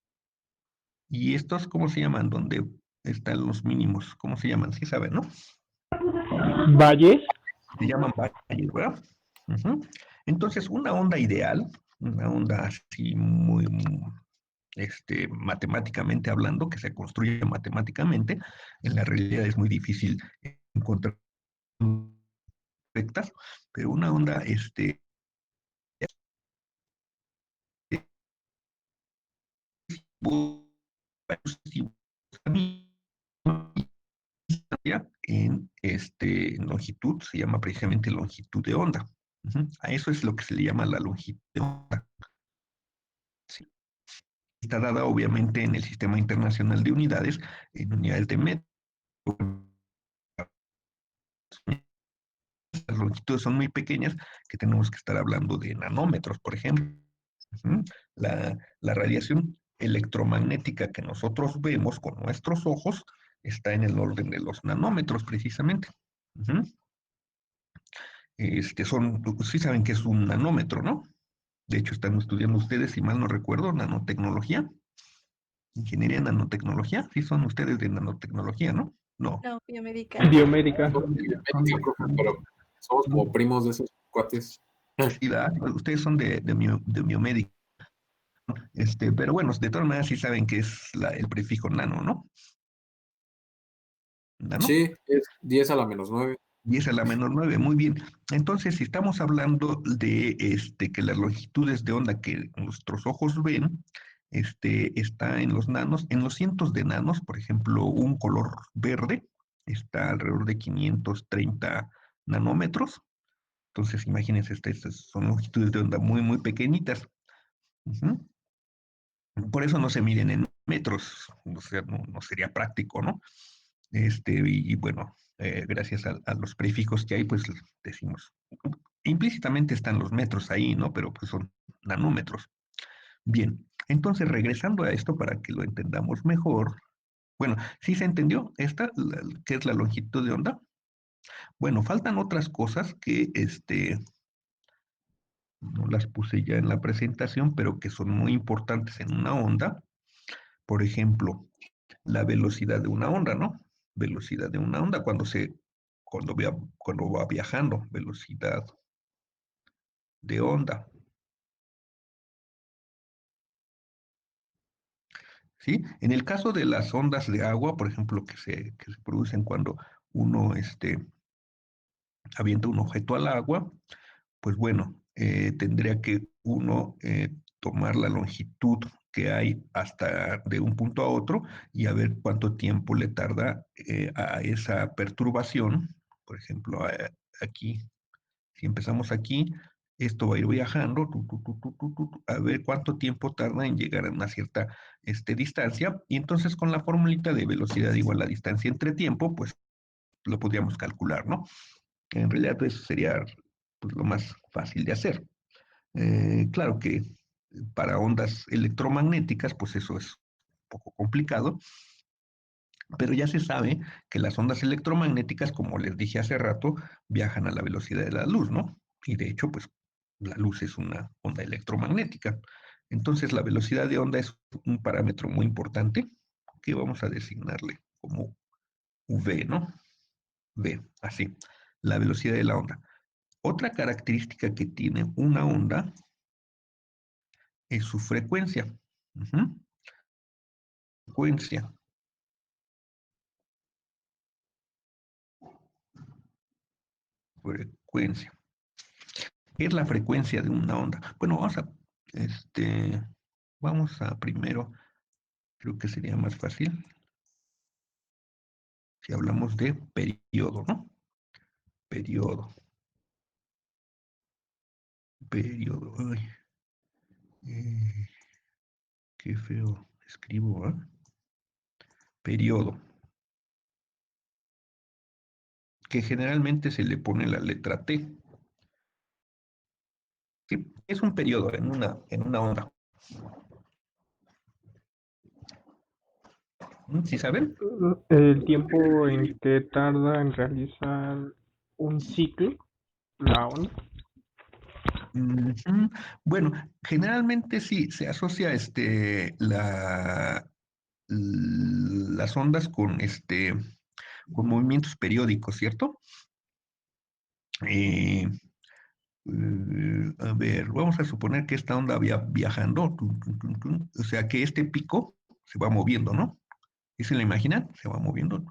Speaker 1: Y estos, ¿cómo se llaman? Donde están los mínimos, ¿cómo se llaman? Sí saben, ¿no?
Speaker 2: Valles.
Speaker 1: Se llaman valles, ¿verdad? Ujú. Entonces, una onda ideal, una onda así muy, matemáticamente hablando, que se construye matemáticamente, en la realidad es muy difícil encontrar rectas, pero una onda, en longitud se llama precisamente longitud de onda. Ujú. A eso es lo que se le llama la longitud de onda. Sí. Está dada obviamente en el Sistema Internacional de Unidades, en unidades de metro. Las longitudes son muy pequeñas, que tenemos que estar hablando de nanómetros, por ejemplo. Ujú. La radiación electromagnética que nosotros vemos con nuestros ojos está en el orden de los nanómetros, precisamente. Ujú. Sí saben que es un nanómetro, ¿no? De hecho, están estudiando ustedes, si mal no recuerdo, nanotecnología, ingeniería en nanotecnología. Sí son ustedes de nanotecnología, ¿no? No.
Speaker 5: No, biomédica.
Speaker 2: Biomédica.
Speaker 4: Pero somos como primos de esos cuates.
Speaker 1: Sí, ustedes son de biomédica. Pero bueno, de todas maneras sí saben que es el prefijo nano, ¿no? Nano.
Speaker 4: Sí, es 10 a la menos 9.
Speaker 1: 10 a la menor 9, muy bien. Entonces, si estamos hablando de que las longitudes de onda que nuestros ojos ven, está en los nanos, en los cientos de nanos, por ejemplo, un color verde está alrededor de 530 nanómetros. Entonces, imagínense, estas son longitudes de onda muy, muy pequeñitas. Ujú. Por eso no se miden en metros, o sea, no sería práctico, ¿no? Y bueno, gracias a los prefijos que hay, pues decimos, implícitamente están los metros ahí, ¿no? Pero pues son nanómetros. Bien, entonces regresando a esto para que lo entendamos mejor, bueno, ¿sí se entendió qué es la longitud de onda? Bueno, faltan otras cosas que no las puse ya en la presentación, pero que son muy importantes en una onda. Por ejemplo, la velocidad de una onda, ¿no? Velocidad de una onda cuando va viajando, velocidad de onda. ¿Sí? En el caso de las ondas de agua, por ejemplo, que se producen cuando uno avienta un objeto al agua, pues bueno, tendría que uno tomar la longitud que hay hasta de un punto a otro y a ver cuánto tiempo le tarda a esa perturbación. Por ejemplo, aquí, si empezamos aquí, esto va a ir viajando, a ver cuánto tiempo tarda en llegar a una cierta distancia. Y entonces con la formulita de velocidad igual a distancia entre tiempo, pues lo podríamos calcular, ¿no? En realidad eso sería pues, lo más fácil de hacer. Claro que para ondas electromagnéticas, pues eso es un poco complicado, pero ya se sabe que las ondas electromagnéticas, como les dije hace rato, viajan a la velocidad de la luz, ¿no? Y de hecho, pues la luz es una onda electromagnética. Entonces, la velocidad de onda es un parámetro muy importante que vamos a designarle como V, ¿no? V, así, la velocidad de la onda. Otra característica que tiene una onda es su frecuencia. Ujú. Frecuencia. Frecuencia. ¿Qué es la frecuencia de una onda? Bueno, vamos a primero, creo que sería más fácil si hablamos de periodo, ¿no? Periodo. Periodo. Ay, eh, qué feo escribo, ¿eh? Periodo. Que generalmente se le pone la letra T. ¿Qué es un periodo en una onda? ¿Sí saben?
Speaker 2: El tiempo en que tarda en realizar un ciclo, la onda.
Speaker 1: Ujú. Bueno, generalmente sí se asocia las ondas con movimientos periódicos, ¿cierto? Eh, a ver, vamos a suponer que esta onda vaya viajando, o sea que este pico se va moviendo, ¿no? ¿Y se lo imaginan? Se va moviendo.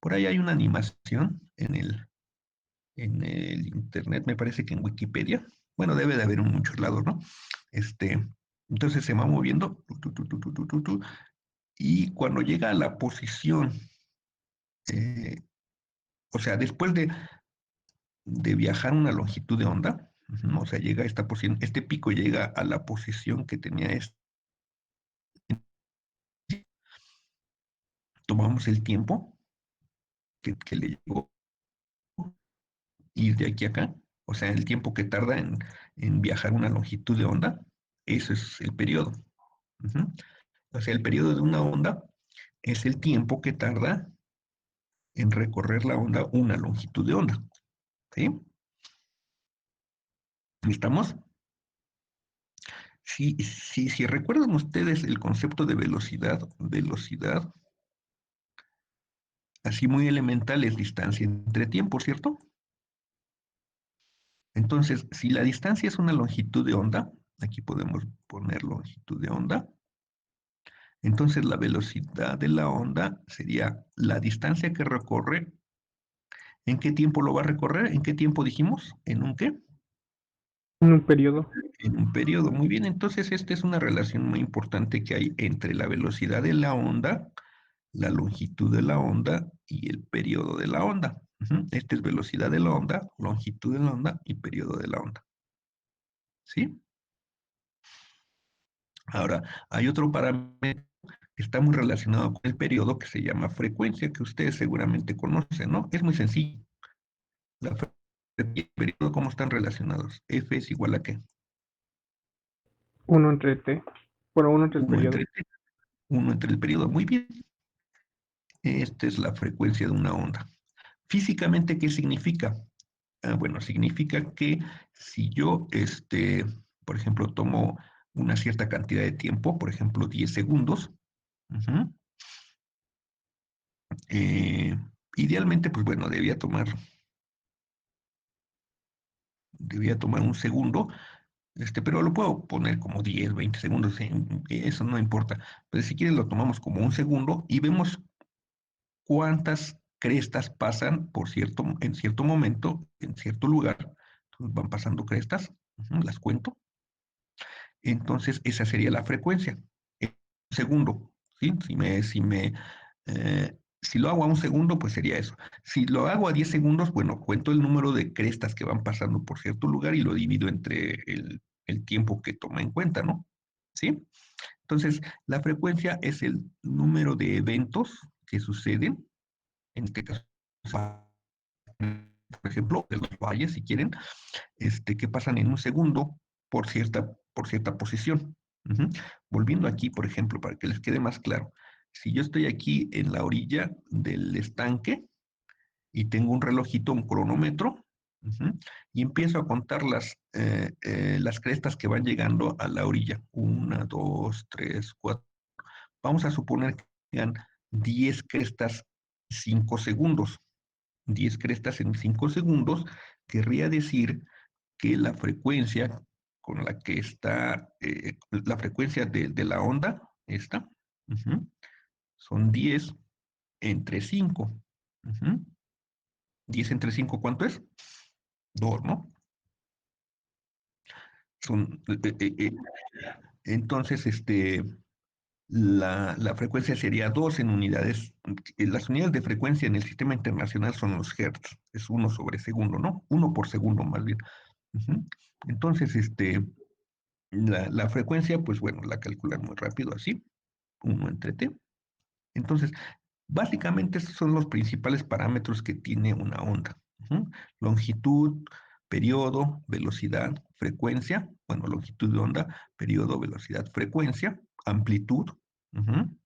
Speaker 1: Por ahí hay una animación en el internet, me parece que en Wikipedia. Bueno, debe de haber en muchos lados, ¿no? Este, entonces se va moviendo, y cuando llega a la posición, eh, o sea, después de viajar una longitud de onda, o sea, llega a esta posición, este pico llega a la posición que tenía tomamos el tiempo que le llegó ir de aquí a acá, o sea, el tiempo que tarda en viajar una longitud de onda, eso es el periodo. Ujú. O sea, el periodo de una onda es el tiempo que tarda en recorrer la onda una longitud de onda. ¿Sí? ¿Estamos? Si recuerdan ustedes el concepto de velocidad, así muy elemental es distancia entre tiempo, ¿cierto? Entonces, si la distancia es una longitud de onda, aquí podemos poner longitud de onda, entonces la velocidad de la onda sería la distancia que recorre. ¿En qué tiempo lo va a recorrer? ¿En qué tiempo dijimos? ¿En un qué?
Speaker 2: En un periodo.
Speaker 1: En un periodo. Muy bien, entonces esta es una relación muy importante que hay entre la velocidad de la onda, la longitud de la onda y el periodo de la onda. Esta es velocidad de la onda, longitud de la onda y periodo de la onda. ¿Sí? Ahora, hay otro parámetro que está muy relacionado con el periodo que se llama frecuencia, que ustedes seguramente conocen, ¿no? Es muy sencillo. La frecuencia y el periodo, ¿cómo están relacionados? F es igual a ¿qué?
Speaker 2: 1 entre T. Bueno, 1 entre el
Speaker 1: 1
Speaker 2: periodo.
Speaker 1: entre T, 1 entre el periodo. Muy bien. Esta es la frecuencia de una onda. Físicamente, ¿qué significa? Bueno, significa que si yo, por ejemplo, tomo una cierta cantidad de tiempo, por ejemplo, 10 segundos, ujú, eh, idealmente, pues bueno, debía tomar un segundo, pero lo puedo poner como 10, 20 segundos, eso no importa. Pero si quieres lo tomamos como un segundo y vemos cuántas crestas pasan en cierto momento, en cierto lugar. Entonces van pasando crestas, las cuento. Entonces esa sería la frecuencia. En un segundo, ¿sí? Si lo hago a un segundo, pues sería eso. Si lo hago a 10 segundos, bueno, cuento el número de crestas que van pasando por cierto lugar y lo divido entre el tiempo que toma en cuenta, ¿no? ¿Sí? Entonces, la frecuencia es el número de eventos que suceden, en este caso, por ejemplo, de los valles, si quieren, que pasan en un segundo por cierta posición. Ujú. Volviendo aquí, por ejemplo, para que les quede más claro, si yo estoy aquí en la orilla del estanque y tengo un relojito, un cronómetro, ujú, y empiezo a contar las crestas que van llegando a la orilla. Una, dos, tres, cuatro. Vamos a suponer que llegan 10 crestas 5 segundos. 10 crestas en 5 segundos querría decir que la frecuencia con la que está, la frecuencia de la onda, esta, ujú, son 10 entre 5. Ujú. 10 entre 5, ¿cuánto es? 2, ¿no? Son, entonces, la frecuencia sería 2 en unidades. Las unidades de frecuencia en el sistema internacional son los hertz, es 1/segundo, ¿no? 1 por segundo más bien. Ujú. Entonces, la frecuencia, pues bueno, la calculan muy rápido así, 1 entre t. Entonces, básicamente estos son los principales parámetros que tiene una onda. Ujú. Longitud, periodo, velocidad, frecuencia, bueno, longitud de onda, periodo, velocidad, frecuencia, amplitud, ujú,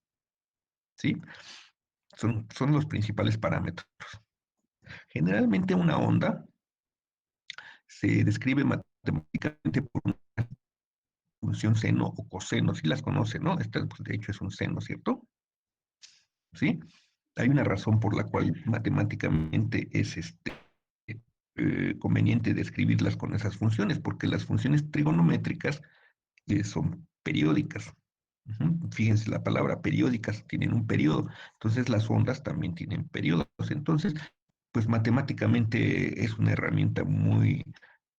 Speaker 1: ¿sí? Son los principales parámetros. Generalmente una onda se describe matemáticamente por una función seno o coseno, si las conoce, ¿no? Esta, pues, de hecho, es un seno, ¿cierto? ¿Sí? Hay una razón por la cual matemáticamente es conveniente describirlas con esas funciones, porque las funciones trigonométricas son periódicas. Ujú. Fíjense, la palabra periódicas tienen un periodo, entonces las ondas también tienen periodos. Entonces, pues matemáticamente es una herramienta muy,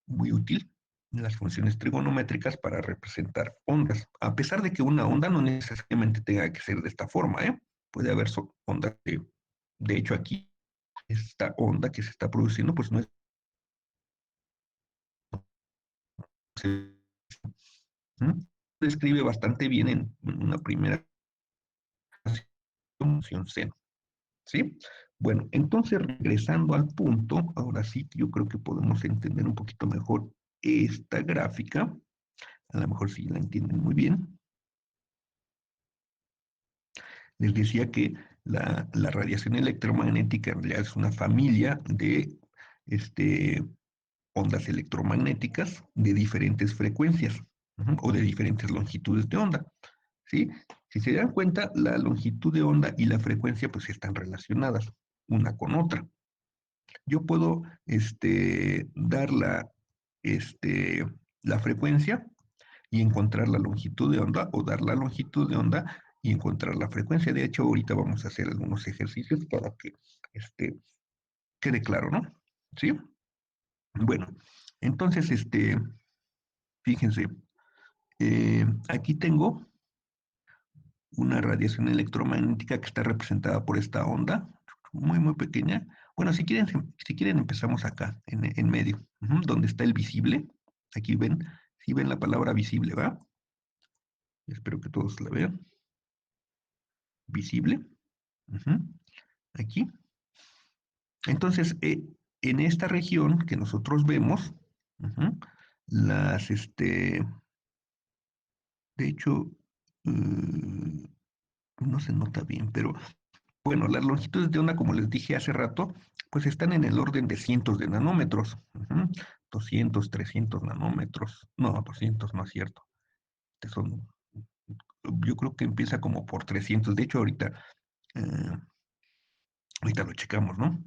Speaker 1: muy útil, las funciones trigonométricas para representar ondas, a pesar de que una onda no necesariamente tenga que ser de esta forma, ¿eh? Puede haber ondas de hecho aquí, esta onda que se está produciendo, pues no es describe bastante bien en una primera función seno, ¿sí? Bueno, entonces regresando al punto, ahora sí yo creo que podemos entender un poquito mejor esta gráfica, a lo mejor si la entienden muy bien. Les decía que la radiación electromagnética en realidad es una familia de ondas electromagnéticas de diferentes frecuencias, o de diferentes longitudes de onda, ¿sí? Si se dan cuenta, la longitud de onda y la frecuencia pues están relacionadas una con otra. Yo puedo dar la frecuencia y encontrar la longitud de onda, o dar la longitud de onda y encontrar la frecuencia. De hecho, ahorita vamos a hacer algunos ejercicios para que quede claro, ¿no? ¿Sí? Bueno, entonces, fíjense, aquí tengo una radiación electromagnética que está representada por esta onda, muy, muy pequeña. Bueno, si quieren empezamos acá, en medio, donde está el visible. Aquí ven, si ven la palabra visible, ¿va? Espero que todos la vean. Visible. Ujú. Aquí. Entonces, en esta región que nosotros vemos, ujú, las, de hecho, no se nota bien, pero bueno, las longitudes de onda, como les dije hace rato, pues están en el orden de cientos de nanómetros. 200, 300 nanómetros. No, 200 no es cierto. Son, yo creo que empieza como por 300. De hecho, ahorita lo checamos, ¿no?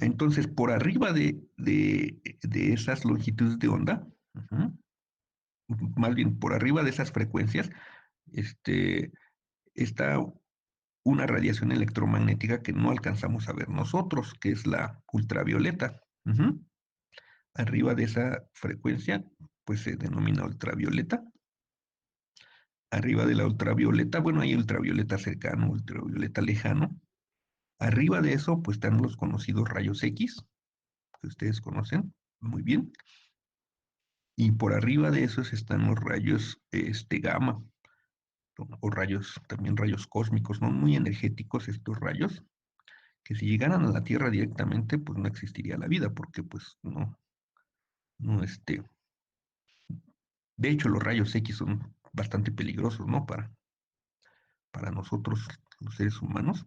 Speaker 1: Entonces, por arriba de esas longitudes de onda, más bien por arriba de esas frecuencias, está una radiación electromagnética que no alcanzamos a ver nosotros, que es la ultravioleta. Arriba de esa frecuencia, pues se denomina ultravioleta. Arriba de la ultravioleta, bueno, hay ultravioleta cercano, ultravioleta lejano. Arriba de eso, pues están los conocidos rayos X, que ustedes conocen muy bien. Y por arriba de esos están los rayos gamma, o rayos, también rayos cósmicos, ¿no? Muy energéticos estos rayos, que si llegaran a la Tierra directamente, pues no existiría la vida, porque pues no, de hecho los rayos X son bastante peligrosos, ¿no? Para nosotros, los seres humanos.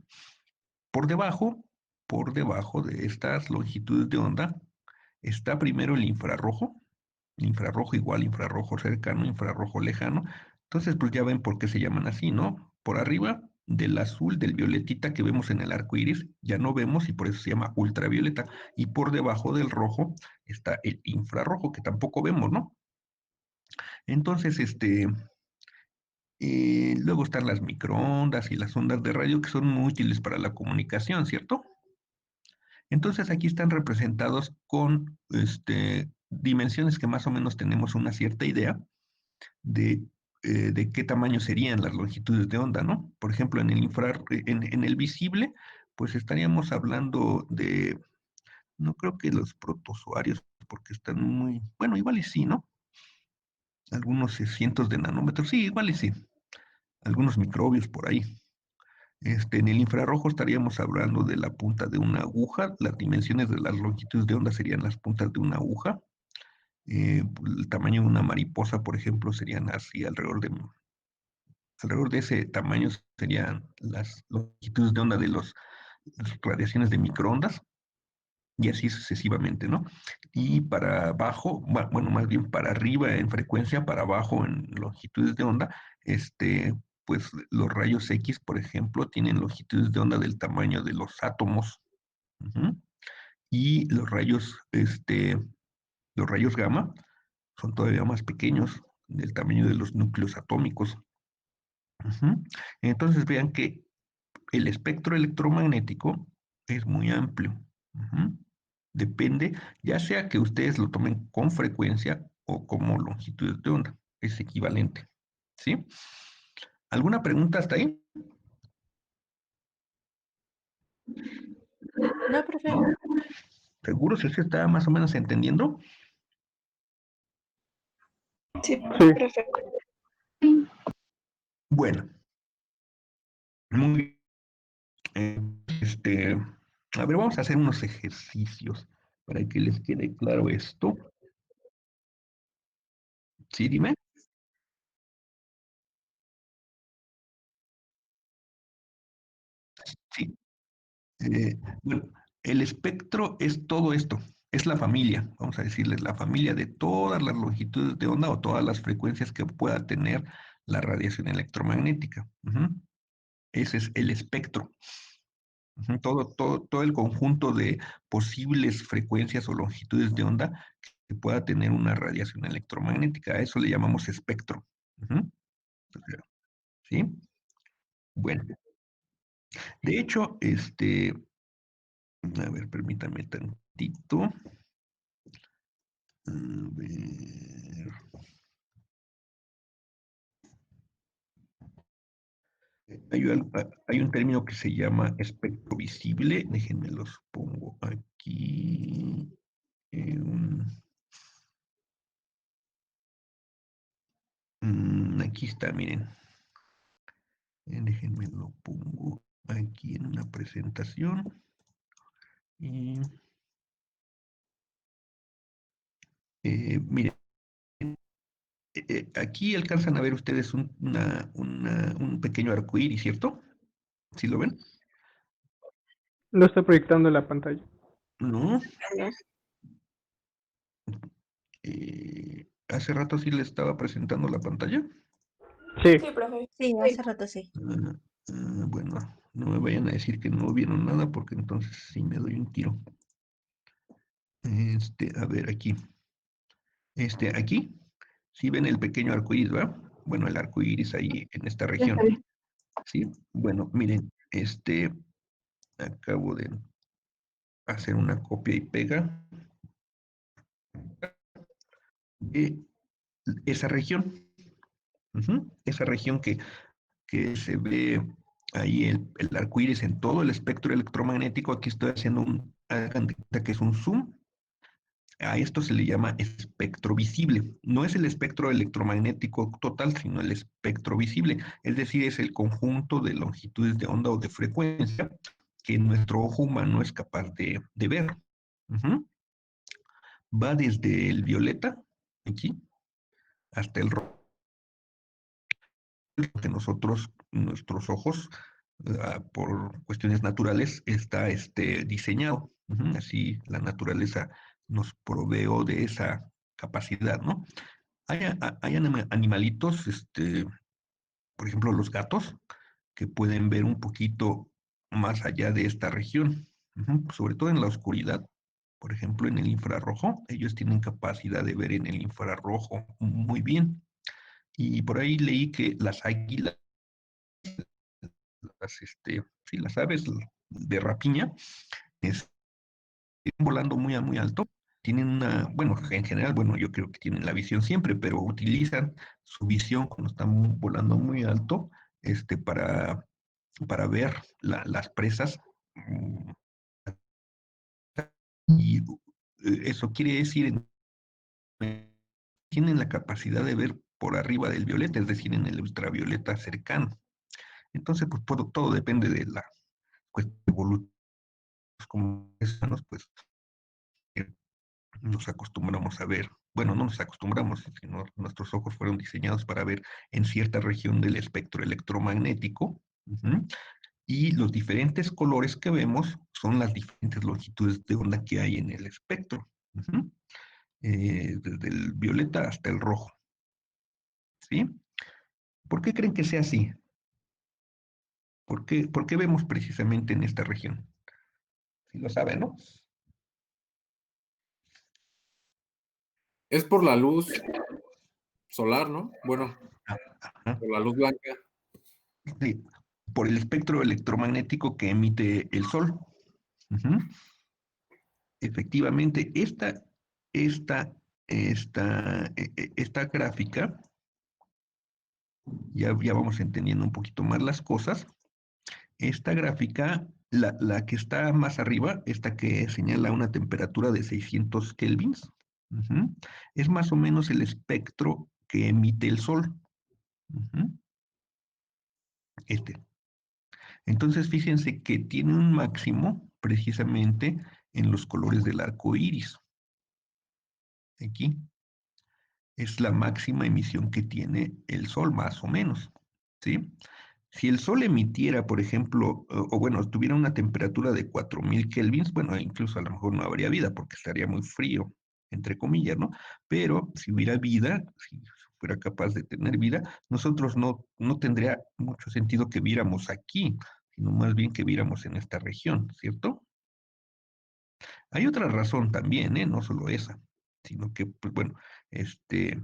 Speaker 1: Por debajo, por debajo de estas longitudes de onda, está primero el infrarrojo igual, infrarrojo cercano, infrarrojo lejano. Entonces, pues ya ven por qué se llaman así, ¿no? Por arriba del azul, del violetita que vemos en el arco iris, ya no vemos y por eso se llama ultravioleta. Y por debajo del rojo está el infrarrojo, que tampoco vemos, ¿no? Entonces, luego están las microondas y las ondas de radio que son muy útiles para la comunicación, ¿cierto? Entonces aquí están representados con dimensiones que más o menos tenemos una cierta idea de, de qué tamaño serían las longitudes de onda, ¿no? Por ejemplo, en el visible, pues estaríamos hablando de, no creo que los protozoarios, porque están muy, bueno, igual y sí, ¿no? Algunos cientos de nanómetros, sí, igual y sí. Algunos microbios por ahí. En el infrarrojo estaríamos hablando de la punta de una aguja, las dimensiones de las longitudes de onda serían las puntas de una aguja. El tamaño de una mariposa, por ejemplo, serían así alrededor de ese tamaño serían las longitudes de onda de las radiaciones de microondas y así sucesivamente, ¿no? Y para abajo, bueno, más bien para arriba en frecuencia, para abajo en longitudes de onda, pues los rayos X, por ejemplo, tienen longitudes de onda del tamaño de los átomos. Ujú. Y los rayos gamma son todavía más pequeños, del tamaño de los núcleos atómicos. Ujú. Entonces vean que el espectro electromagnético es muy amplio. Ujú. Depende, ya sea que ustedes lo tomen con frecuencia o como longitud de onda, es equivalente. ¿Sí? ¿Alguna pregunta hasta ahí?
Speaker 5: No, profe.
Speaker 1: ¿Seguro si usted está más o menos entendiendo?
Speaker 5: Sí,
Speaker 2: Sí.
Speaker 5: profe.
Speaker 1: Bueno, muy bien. A ver, vamos a hacer unos ejercicios para que les quede claro esto. ¿Sí, dime? Sí. Bueno, el espectro es todo esto, es la familia, vamos a decirles, la familia de todas las longitudes de onda o todas las frecuencias que pueda tener la radiación electromagnética. Ese es el espectro. Todo el conjunto de posibles frecuencias o longitudes de onda que pueda tener una radiación electromagnética. A eso le llamamos espectro. Ujú. ¿Sí? Bueno, de hecho, a ver, permítame tantito. A ver. Hay un término que se llama espectro visible. Déjenme los pongo aquí. Aquí está, miren. Déjenme lo pongo aquí en una presentación. Y miren, aquí alcanzan a ver ustedes un pequeño arcoíris, ¿cierto? ¿Sí lo ven?
Speaker 2: Lo está proyectando en la pantalla.
Speaker 1: ¿No? Hace rato sí le estaba presentando la pantalla.
Speaker 2: Sí,
Speaker 5: Sí, profe.
Speaker 6: Sí, hace rato sí.
Speaker 1: Bueno, no me vayan a decir que no vieron nada porque entonces sí me doy un tiro. A ver, aquí. Aquí, sí ven el pequeño arco iris, ¿verdad? Bueno, el arco iris ahí en esta región. Sí, bueno, miren, acabo de hacer una copia y pega de esa región. Esa región que se ve ahí el arco iris en todo el espectro electromagnético. Aquí estoy haciendo hagan de cuenta que es un zoom. A esto se le llama espectro visible. No es el espectro electromagnético total, sino el espectro visible. Es decir, es el conjunto de longitudes de onda o de frecuencia que nuestro ojo humano es capaz de ver. Ujú. Va desde el violeta, aquí, hasta el rojo, que nosotros, nuestros ojos, por cuestiones naturales, está diseñado. Así la naturaleza nos proveó de esa capacidad, ¿no? Hay animalitos, por ejemplo, los gatos, que pueden ver un poquito más allá de esta región, sobre todo en la oscuridad. Por ejemplo, en el infrarrojo, ellos tienen capacidad de ver en el infrarrojo muy bien. Y por ahí leí que las águilas, sí, las aves de rapiña, están volando muy alto. Tienen bueno, en general, bueno, yo creo que tienen la visión siempre, pero utilizan su visión cuando están volando muy alto, para ver las presas. mm, Y eso quiere decir, tienen la capacidad de ver por arriba del violeta, es decir, en el ultravioleta cercano. Entonces, pues todo depende de la cuestión evolutiva. Como humanos, pues nos acostumbramos a ver, bueno, no nos acostumbramos, sino nuestros ojos fueron diseñados para ver en cierta región del espectro electromagnético. Y los diferentes colores que vemos son las diferentes longitudes de onda que hay en el espectro. Desde el violeta hasta el rojo. ¿Sí? ¿Por qué creen que sea así? ¿Por qué vemos precisamente en esta región? Si lo saben, ¿no?
Speaker 4: Es por la luz solar, ¿no? Bueno,
Speaker 1: Ajá.
Speaker 4: por la luz blanca.
Speaker 1: Sí, por el espectro electromagnético que emite el Sol. Ujú. Efectivamente, esta, esta gráfica, ya vamos entendiendo un poquito más las cosas. Esta gráfica, la que está más arriba, esta que señala una temperatura de 600 kelvins, es más o menos el espectro que emite el Sol. Ujú. Este. Entonces, fíjense que tiene un máximo precisamente en los colores del arco iris. Aquí es la máxima emisión que tiene el Sol, más o menos. ¿Sí? Si el Sol emitiera, por ejemplo, o bueno, tuviera una temperatura de 4000 kelvins, bueno, incluso a lo mejor no habría vida porque estaría muy frío, entre comillas, ¿no? Pero si hubiera vida, si fuera capaz de tener vida, nosotros no tendría mucho sentido que viéramos aquí, sino más bien que viéramos en esta región, ¿cierto? Hay otra razón también, ¿eh? No solo esa, sino que, pues bueno, este,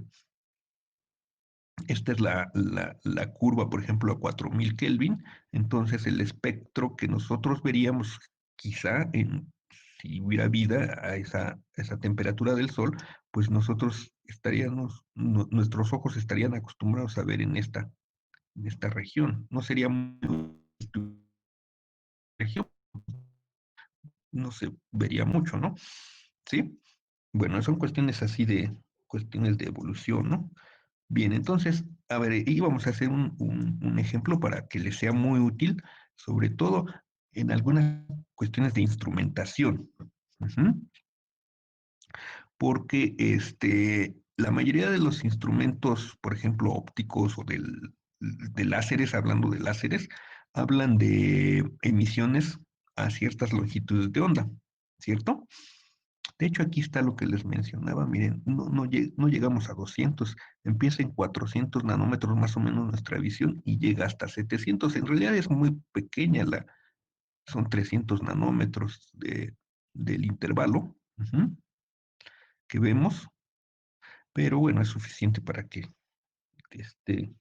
Speaker 1: esta es la curva, por ejemplo, a 4000 Kelvin. Entonces, el espectro que nosotros veríamos, quizá, si hubiera vida a esa temperatura del Sol, pues nosotros nuestros ojos estarían acostumbrados a ver en esta región. No sería región, no se vería mucho, ¿no? ¿Sí? Bueno, son cuestiones así cuestiones de evolución, ¿no? Bien, entonces, a ver, y vamos a hacer un ejemplo para que les sea muy útil, sobre todo en algunas cuestiones de instrumentación. Ujú. Porque la mayoría de los instrumentos, por ejemplo, ópticos o de láseres, hablando de láseres, hablan de emisiones a ciertas longitudes de onda. ¿cierto? De hecho, aquí está lo que les mencionaba. Miren, no llegamos a 200. Empieza en 400 nanómetros más o menos nuestra visión y llega hasta 700. En realidad es muy pequeña, son 300 nanómetros del intervalo que vemos, pero bueno, es suficiente para que, este,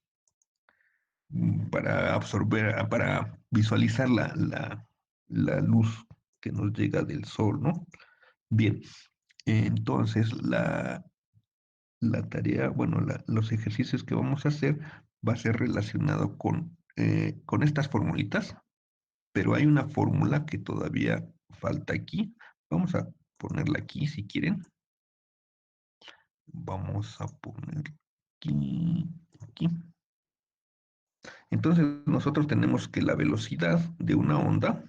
Speaker 1: para absorber, para visualizar la luz que nos llega del sol, ¿no? Bien, entonces la tarea, bueno, los ejercicios que vamos a hacer va a ser relacionado con estas formulitas, pero hay una fórmula que todavía falta aquí. Vamos a ponerla aquí si quieren. Vamos a poner aquí. Entonces nosotros tenemos que la velocidad de una onda,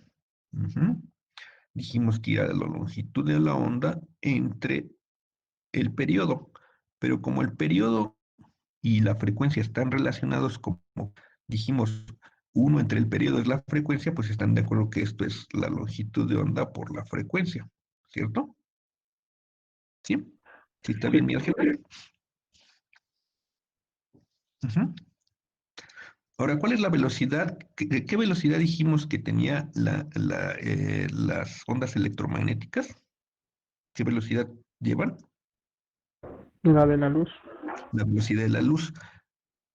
Speaker 1: dijimos que era la longitud de la onda entre el periodo, pero como el periodo y la frecuencia están relacionados, como dijimos, uno entre el periodo es la frecuencia, pues están de acuerdo que esto es la longitud de onda por la frecuencia, ¿cierto? ¿Sí? ¿Sí está bien mi álgebra? Ahora, ¿cuál es la velocidad? ¿Qué velocidad dijimos que tenía las ondas electromagnéticas? ¿Qué velocidad llevan?
Speaker 2: La de la luz.
Speaker 1: La velocidad de la luz.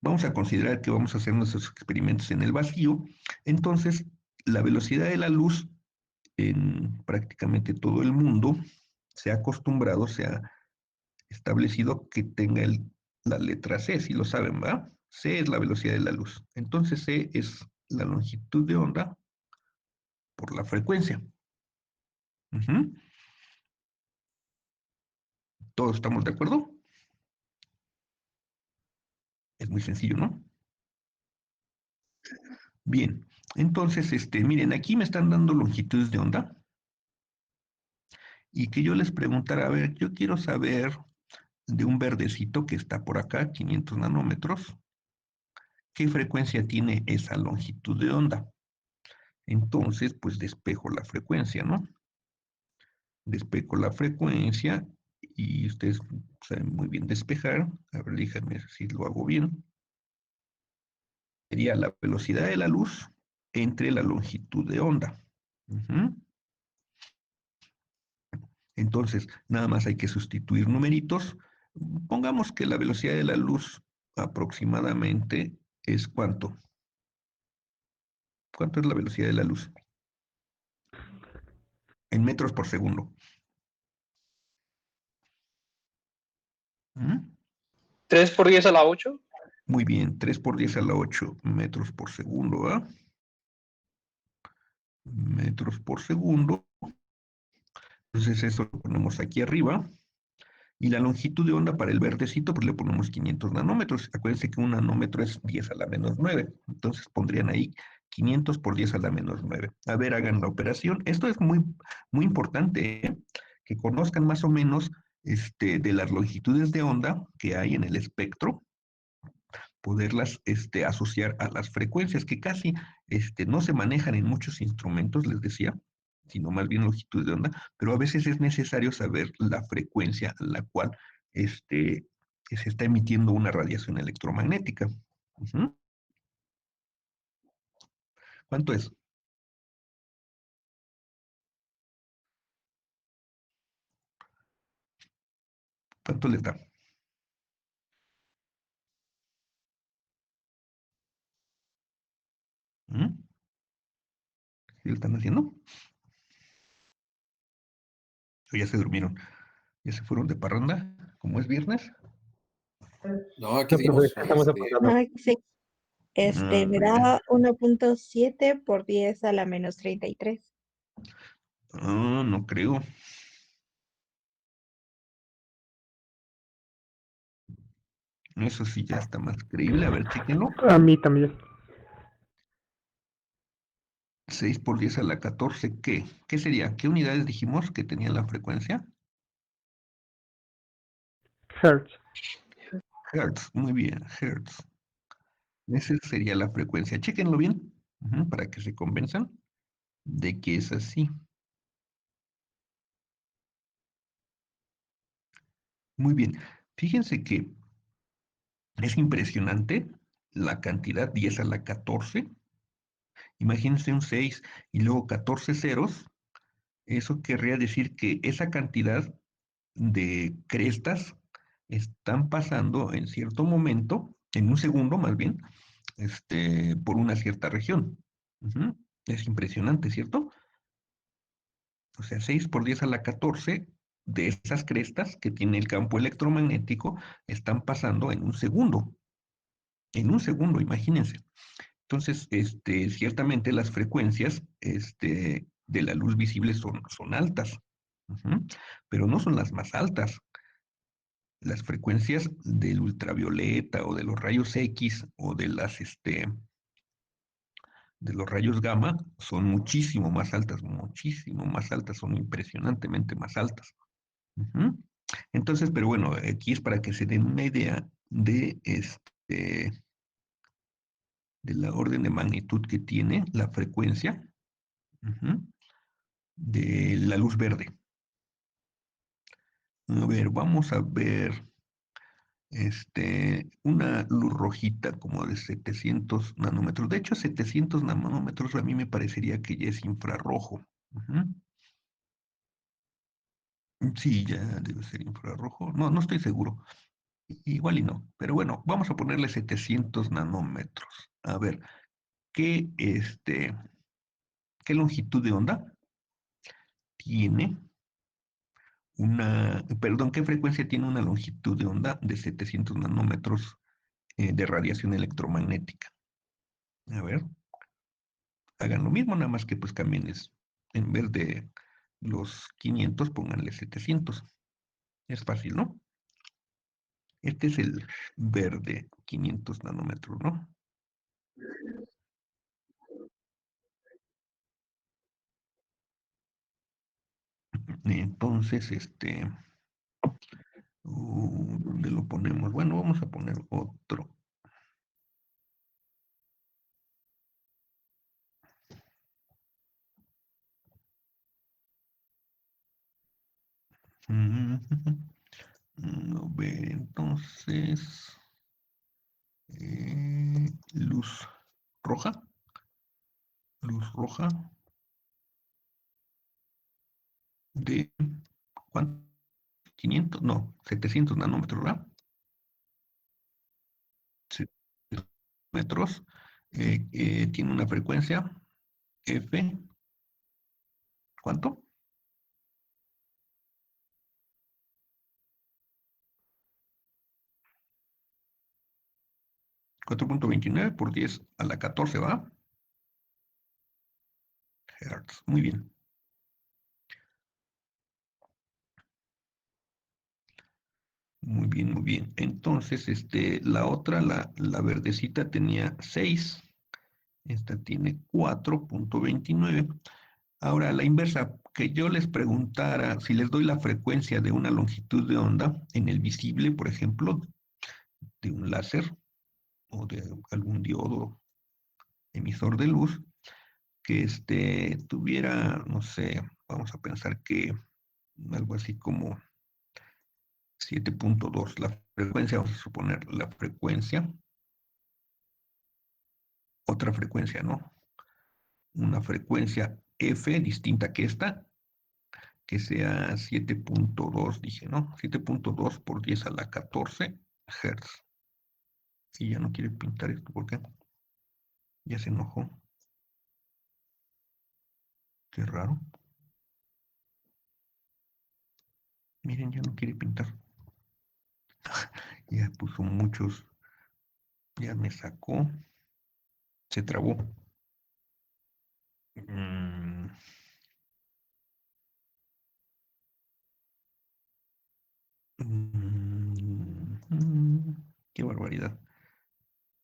Speaker 1: Vamos a considerar que vamos a hacer nuestros experimentos en el vacío. Entonces, la velocidad de la luz en prácticamente todo el mundo se ha acostumbrado, se ha establecido que tenga la letra c, si lo saben, ¿va? C es la velocidad de la luz. Entonces, c es la longitud de onda por la frecuencia. ¿Todos estamos de acuerdo? Es muy sencillo, ¿no? Bien, entonces, miren, aquí me están dando longitudes de onda y que yo les preguntara, a ver, yo quiero saber de un verdecito que está por acá, 500 nanómetros, ¿qué frecuencia tiene esa longitud de onda? Entonces, pues despejo la frecuencia, ¿no? Despejo la frecuencia y ustedes saben muy bien despejar. A ver, déjenme si lo hago bien. Sería la velocidad de la luz entre la longitud de onda. Entonces, nada más hay que sustituir numeritos. Pongamos que la velocidad de la luz aproximadamente es ¿cuánto? ¿Cuánto es la velocidad de la luz? En metros por segundo.
Speaker 3: 3 por 10 a la 8.
Speaker 1: Muy bien, 3 por 10 a la 8 metros por segundo, ¿verdad? Metros por segundo. Entonces eso lo ponemos aquí arriba. Y la longitud de onda para el verdecito, pues le ponemos 500 nanómetros. Acuérdense que un nanómetro es 10 a la menos 9. Entonces pondrían ahí 500 por 10 a la menos 9. A ver, hagan la operación. Esto es muy, muy importante, ¿eh? Que conozcan más o menos de las longitudes de onda que hay en el espectro, poderlas asociar a las frecuencias que casi no se manejan en muchos instrumentos, les decía, sino más bien longitud de onda, pero a veces es necesario saber la frecuencia a la cual que se está emitiendo una radiación electromagnética. ¿Cuánto es? ¿Cuánto les da? ¿Sí lo están haciendo? ¿O ya se durmieron? ¿Ya se fueron de parranda? ¿Como es viernes?
Speaker 4: No, aquí
Speaker 2: profe,
Speaker 4: seguimos.
Speaker 2: estamos apagando.
Speaker 5: Ah, sí.
Speaker 1: Ah,
Speaker 5: Me
Speaker 1: muy bien.
Speaker 5: da 1.7 por 10 a la menos 33.
Speaker 1: Ah, no creo. Eso sí ya está más creíble. A ver, chéquenlo.
Speaker 2: A mí también.
Speaker 1: 6 por 10 a la 14, ¿qué? ¿Qué sería? ¿Qué unidades dijimos que tenía la frecuencia?
Speaker 2: Hertz.
Speaker 1: Hertz, muy bien, Hertz. Esa sería la frecuencia. Chéquenlo bien, para que se convenzan de que es así. Muy bien. Fíjense que es impresionante la cantidad 10 a la 14. Imagínense un 6 y luego 14 ceros. Eso querría decir que esa cantidad de crestas están pasando en cierto momento, en un segundo más bien, por una cierta región. Ujú. Es impresionante, ¿cierto? O sea, 6 por 10 a la 14 de esas crestas que tiene el campo electromagnético están pasando en un segundo. En un segundo, imagínense. Entonces, ciertamente las frecuencias, de la luz visible son altas, ujú, pero no son las más altas. Las frecuencias del ultravioleta o de los rayos X o de los rayos gamma son muchísimo más altas, son impresionantemente más altas. Ujú. Entonces, pero bueno, aquí es para que se den una idea de la orden de magnitud que tiene la frecuencia, ujú, de la luz verde. A ver, vamos a ver una luz rojita como de 700 nanómetros. De hecho, 700 nanómetros a mí me parecería que ya es infrarrojo. Ujú. Sí, ya debe ser infrarrojo. No, no estoy seguro. Igual y no. Pero bueno, vamos a ponerle 700 nanómetros. A ver, ¿qué, este, qué longitud de onda tiene perdón, qué frecuencia tiene una longitud de onda de 700 nanómetros de radiación electromagnética? A ver, hagan lo mismo, nada más que pues cambien en vez de los 500, pónganle 700. Es fácil, ¿no? Este es el verde, 500 nanómetros, ¿no? Entonces, ¿dónde lo ponemos? Bueno, vamos a poner otro. Mm, A ver, entonces, luz roja, luz roja de, ¿cuánto? 500, no, 700 nanómetros, ¿verdad? 700 metros, tiene una frecuencia F, ¿cuánto? 4.29 por 10 a la 14, ¿va? Hertz, muy bien. Muy bien, muy bien. Entonces, la otra, la verdecita tenía 6, esta tiene 4.29. Ahora, la inversa, que yo les preguntara si les doy la frecuencia de una longitud de onda en el visible, por ejemplo, de un láser o de algún diodo emisor de luz, que tuviera, no sé, vamos a pensar que algo así como 7.2, la frecuencia, vamos a suponer la frecuencia, otra frecuencia, ¿no? Una frecuencia F distinta que esta, que sea 7.2, dije, ¿no? 7.2 por 10 a la 14 Hz. Y ya no quiere pintar esto, ¿por qué? Ya se enojó. Qué raro. Miren, ya no quiere pintar. Ya puso muchos. Ya me sacó. Se trabó. Mm, qué barbaridad.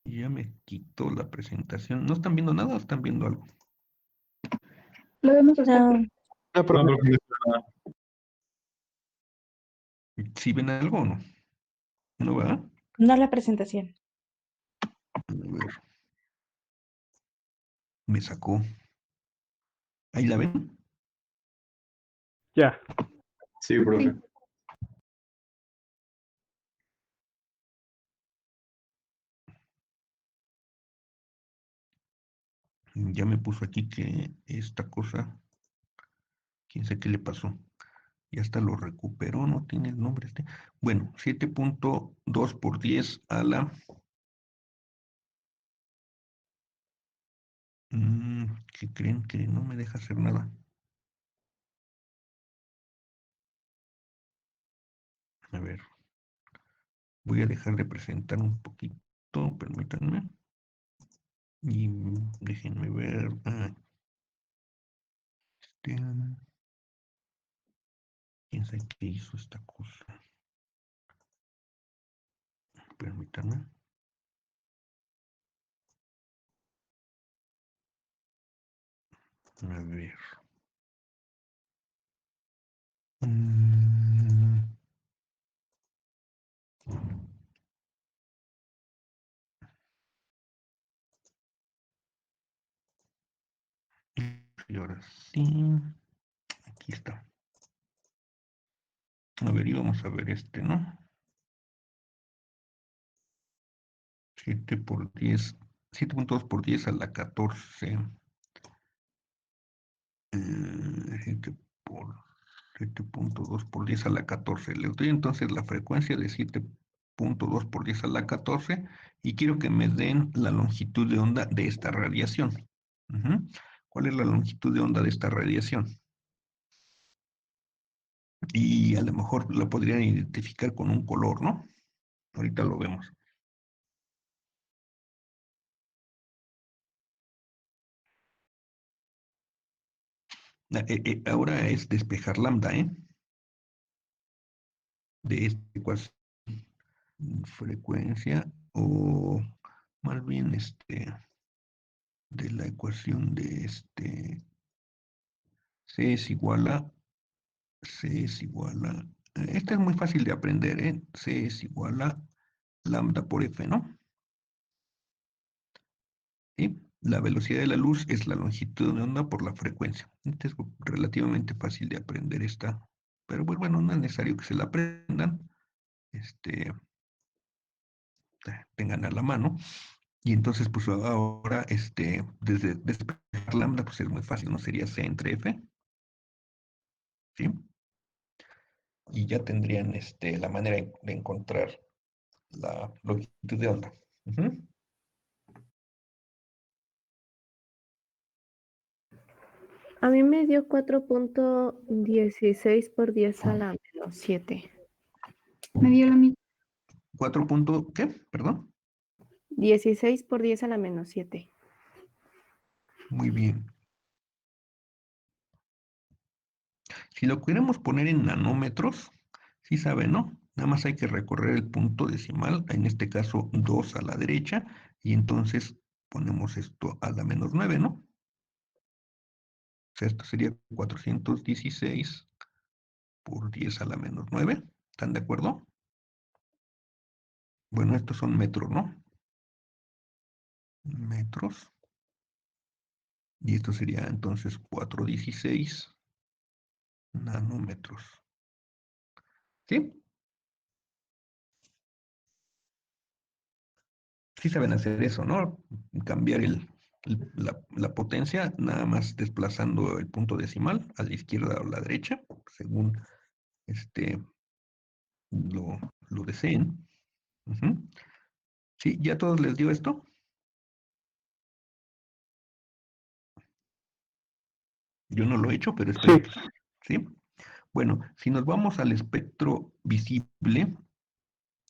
Speaker 1: Ya me quitó la presentación. ¿No están viendo nada o están viendo algo?
Speaker 5: Lo vemos hasta
Speaker 6: No,
Speaker 5: aquí.
Speaker 2: No, pero
Speaker 4: No,
Speaker 1: ¿Sí ven algo o no? ¿No va?
Speaker 6: no la presentación.
Speaker 1: A ver, me sacó. ¿Ahí la ven?
Speaker 2: ya.
Speaker 4: sí, profe.
Speaker 5: Sí.
Speaker 1: Ya me puso aquí que esta cosa, quién sabe qué le pasó. Ya hasta lo recuperó, no tiene el nombre este. Bueno, 7.2 por 10 a la... ¿Qué creen? Que no me deja hacer nada. A ver, voy a dejar de presentar un poquito, permítanme. Y déjenme ver. Quién sabe qué hizo esta cosa. Permítanme. A ver. Y ahora sí. Aquí está. A ver, y vamos a ver este, ¿no? 7 por 10. 7.2 por 10 a la 14. 7 por 7.2 por 10 a la 14. Le doy entonces la frecuencia de 7.2 por 10 a la 14 y quiero que me den la longitud de onda de esta radiación. ¿Cuál es la longitud de onda de esta radiación? Y a lo mejor la podrían identificar con un color, ¿no? Ahorita lo vemos. Ahora es despejar lambda, ¿eh? De esta ecuación, frecuencia, o más bien de la ecuación de C es igual a, C es igual a, esta es muy fácil de aprender, ¿eh? C es igual a lambda por F, ¿no? ¿Sí? La velocidad de la luz es la longitud de onda por la frecuencia. Este es relativamente fácil de aprender esta, pero pues bueno, no es necesario que se la aprendan, tengan a la mano. Y entonces, pues ahora, desde despejar lambda, pues es muy fácil, ¿no? Sería C entre F, ¿sí? Y ya tendrían, la manera de encontrar la longitud de onda.
Speaker 6: A mí me dio 4.16 por 10 a la menos 7.
Speaker 7: Me dio la misma.
Speaker 1: 4 punto, ¿qué? Perdón.
Speaker 6: 16 por 10 a la menos 7.
Speaker 1: Muy bien. Si lo queremos poner en nanómetros, sí saben, ¿no? Nada más hay que recorrer el punto decimal, en este caso 2 a la derecha, y entonces ponemos esto a la menos 9, ¿no? O sea, esto sería 416 por 10 a la menos 9. ¿Están de acuerdo? Bueno, estos son metros, ¿no? Metros. Y esto sería entonces 416 nanómetros. ¿Sí? Sí saben hacer eso, ¿no? Cambiar la potencia, nada más desplazando el punto decimal a la izquierda o a la derecha, según lo deseen. ¿Sí? ¿Ya a todos les dio esto? Yo no lo he hecho, pero espero
Speaker 2: Sí.
Speaker 1: que sí. Bueno, si nos vamos al espectro visible,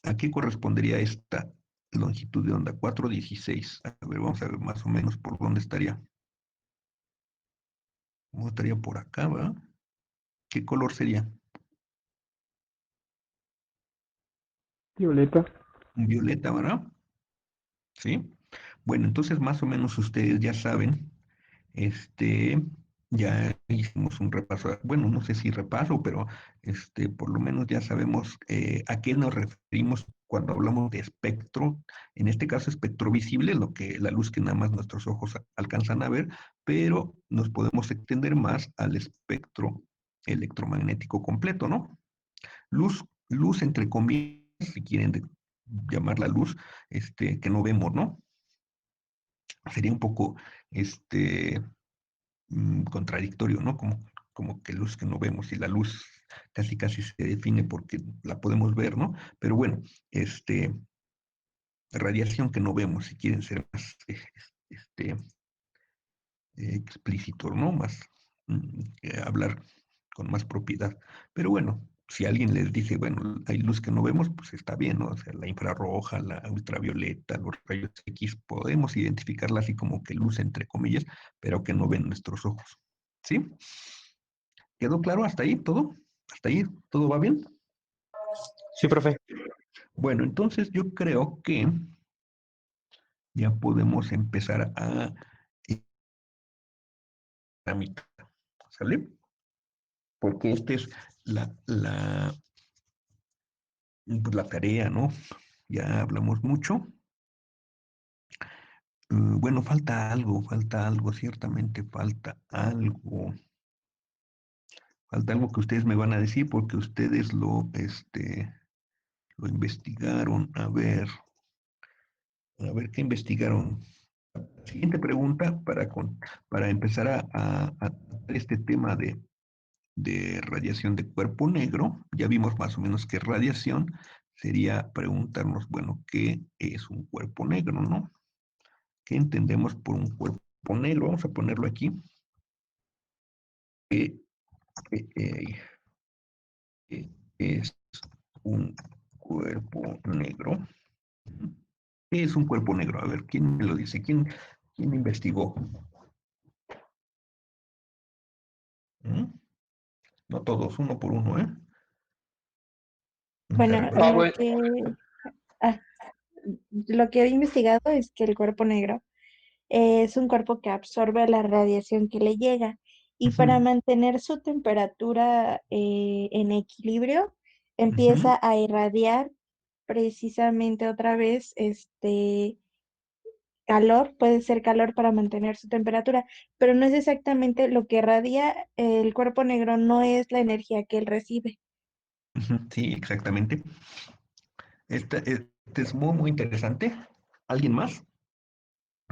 Speaker 1: ¿a qué correspondería esta longitud de onda? 416. A ver, vamos a ver más o menos por dónde estaría. ¿Cómo estaría por acá, va? ¿Qué color sería?
Speaker 2: Violeta.
Speaker 1: Violeta, ¿verdad? Sí. Bueno, entonces más o menos ustedes ya saben, ya hicimos un repaso, bueno, no sé si repaso, pero por lo menos ya sabemos a qué nos referimos cuando hablamos de espectro. En este caso, espectro visible, la luz que nada más nuestros ojos alcanzan a ver, pero nos podemos extender más al espectro electromagnético completo, ¿no? Luz entre comillas, si quieren llamarla luz, que no vemos, ¿no? sería un poco contradictorio, ¿no? Como que luz que no vemos y la luz casi casi se define porque la podemos ver, ¿no? Pero bueno, radiación que no vemos, si quieren ser más explícitos, ¿no? Más hablar con más propiedad. Pero bueno, si alguien les dice, bueno, hay luz que no vemos, pues está bien, ¿no? O sea, la infrarroja, la ultravioleta, los rayos X, podemos identificarla así como que luz entre comillas, pero que no ven nuestros ojos. ¿Sí? ¿Quedó claro hasta ahí todo? ¿Hasta ahí todo va bien?
Speaker 3: Sí, profe.
Speaker 1: Bueno, entonces yo creo que ya podemos empezar a tramitar, ¿sale? Porque esta es pues, la tarea, ¿no? Ya hablamos mucho. Bueno, falta algo, ciertamente falta algo. Falta algo que ustedes me van a decir porque ustedes lo investigaron. A ver qué investigaron. Siguiente pregunta para empezar a este tema de radiación de cuerpo negro. Ya vimos más o menos qué es radiación. Sería preguntarnos, bueno, ¿qué es un cuerpo negro, no? ¿Qué entendemos por un cuerpo negro? Vamos a ponerlo aquí. ¿Qué es un cuerpo negro? ¿Qué es un cuerpo negro? A ver, ¿quién me lo dice? ¿Quién investigó? ¿Mm? No todos, uno por uno, ¿eh?
Speaker 5: Bueno,
Speaker 3: Ah, bueno.
Speaker 5: ah, lo que he investigado es que el cuerpo negro es un cuerpo que absorbe la radiación que le llega y para
Speaker 1: Ujú,
Speaker 5: mantener su temperatura en equilibrio
Speaker 1: ujú,
Speaker 5: empieza a irradiar precisamente otra vez calor, puede ser calor para mantener su temperatura, pero no es exactamente lo que irradia el cuerpo negro, no es la energía que él recibe.
Speaker 1: ujú. Sí, exactamente. Este es muy, muy interesante. ¿Alguien más?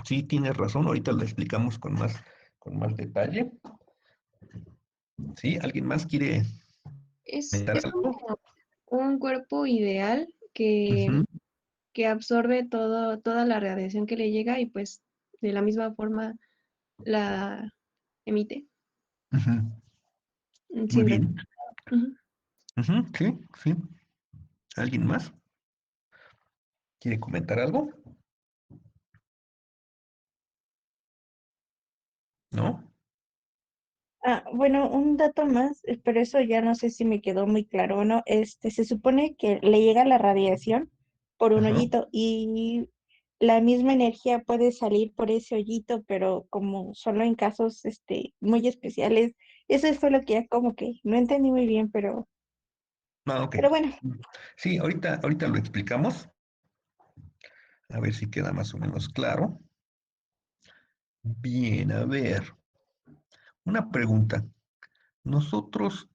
Speaker 1: Sí, tienes razón. Ahorita lo explicamos con más detalle. ¿Sí? ¿Alguien más quiere comentar
Speaker 6: Es como
Speaker 1: algo?
Speaker 6: un cuerpo ideal
Speaker 1: Ujú,
Speaker 6: que absorbe toda la radiación que le llega y pues de la misma forma la emite
Speaker 1: ujú. Muy
Speaker 6: sin
Speaker 1: bien.
Speaker 6: Ujú.
Speaker 1: Ujú, sí, sí. ¿Alguien más quiere comentar algo? ¿No?
Speaker 5: Bueno, un dato más, pero eso ya no sé si me quedó muy claro o no. Se supone que le llega la radiación por un
Speaker 1: Ajá.
Speaker 5: hoyito y la misma energía puede salir por ese hoyito, pero como solo en casos, muy especiales. Eso fue lo que ya como que no entendí muy bien,
Speaker 1: Ah, ok.
Speaker 5: pero bueno.
Speaker 1: Sí, ahorita lo explicamos. A ver si queda más o menos claro. Bien, a ver. Una pregunta. Nosotros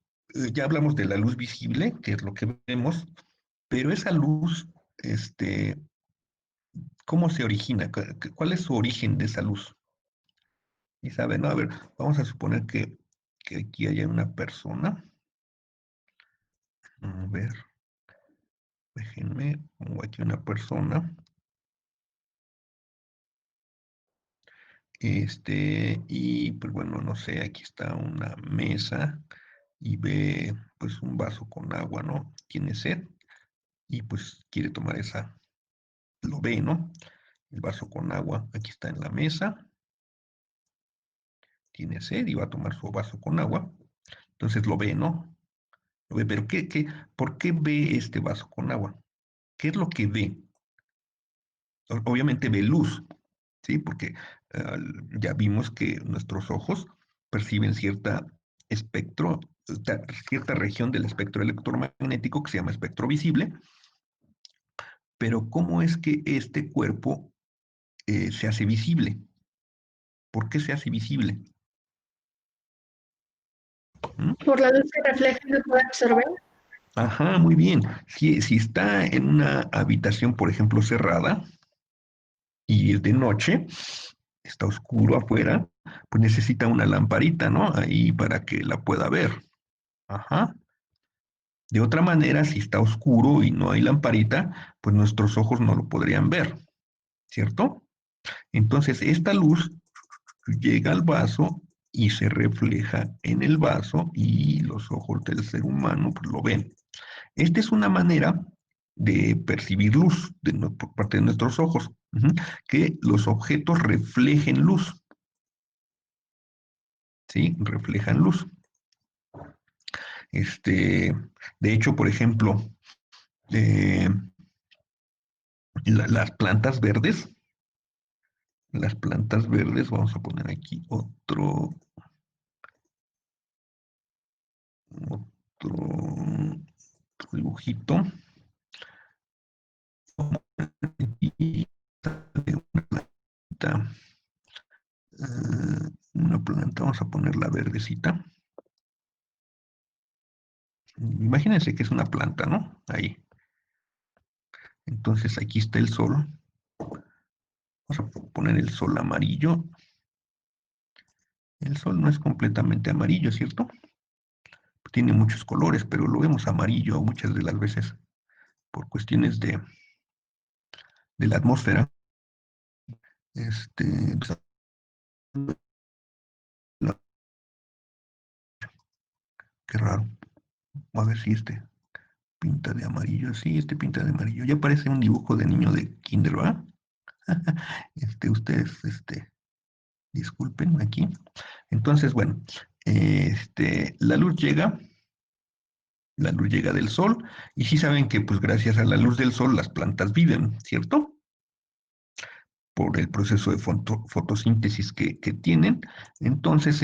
Speaker 1: ya hablamos de la luz visible, que es lo que vemos, pero esa luz, ¿cómo se origina? ¿Cuál es su origen de esa luz? Y saben, ¿no? A ver, vamos a suponer que aquí haya una persona. A ver, déjenme, pongo aquí una persona. Y pues bueno, no sé, aquí está una mesa y ve pues un vaso con agua, ¿no? Tiene sed y pues quiere tomar lo ve, ¿no? El vaso con agua, aquí está en la mesa, tiene sed y va a tomar su vaso con agua, entonces lo ve, ¿no? Lo ve, pero ¿por qué ve este vaso con agua? ¿Qué es lo que ve? Obviamente ve luz, ¿sí? Porque ya vimos que nuestros ojos perciben espectro, cierta región del espectro electromagnético que se llama espectro visible, pero ¿cómo es que este cuerpo se hace visible? ¿Por qué se hace visible? ¿Mm?
Speaker 7: Por la luz que refleja y que puede absorber.
Speaker 1: Ajá, muy bien. Si está en una habitación, por ejemplo, cerrada y es de noche, está oscuro afuera, pues necesita una lamparita, ¿no? Ahí para que la pueda ver. Ajá. De otra manera, si está oscuro y no hay lamparita, pues nuestros ojos no lo podrían ver, ¿cierto? Entonces, esta luz llega al vaso y se refleja en el vaso y los ojos del ser humano pues, lo ven. Esta es una manera de percibir luz por parte de nuestros ojos, que los objetos reflejen luz, ¿sí? Reflejan luz. De hecho, por ejemplo, eh, las plantas verdes, vamos a poner aquí otro dibujito. Y una planta, vamos a poner la verdecita. Imagínense que es una planta, ¿no? Ahí. Entonces aquí está el sol. Vamos a poner el sol amarillo. El sol no es completamente amarillo, ¿cierto? Tiene muchos colores, pero lo vemos amarillo muchas de las veces por cuestiones de la atmósfera. Pues, qué raro. A ver si pinta de amarillo. Sí, pinta de amarillo. Ya parece un dibujo de niño de kinder, ¿verdad? Ustedes, disculpen aquí. Entonces, bueno, la luz llega del sol, y sí saben que, pues, gracias a la luz del sol las plantas viven, ¿cierto? Por el proceso de fotosíntesis que tienen. Entonces,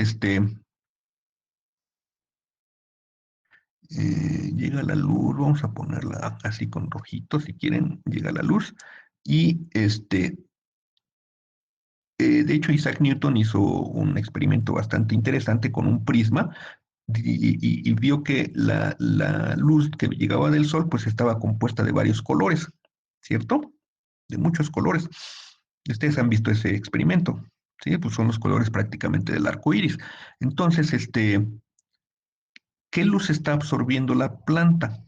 Speaker 1: llega la luz, vamos a ponerla así con rojito, si quieren, llega la luz, y de hecho, Isaac Newton hizo un experimento bastante interesante con un prisma y vio que la luz que llegaba del sol pues estaba compuesta de varios colores, ¿cierto? De muchos colores. Ustedes han visto ese experimento, ¿sí? Pues son los colores prácticamente del arco iris. Entonces, ¿qué luz está absorbiendo la planta?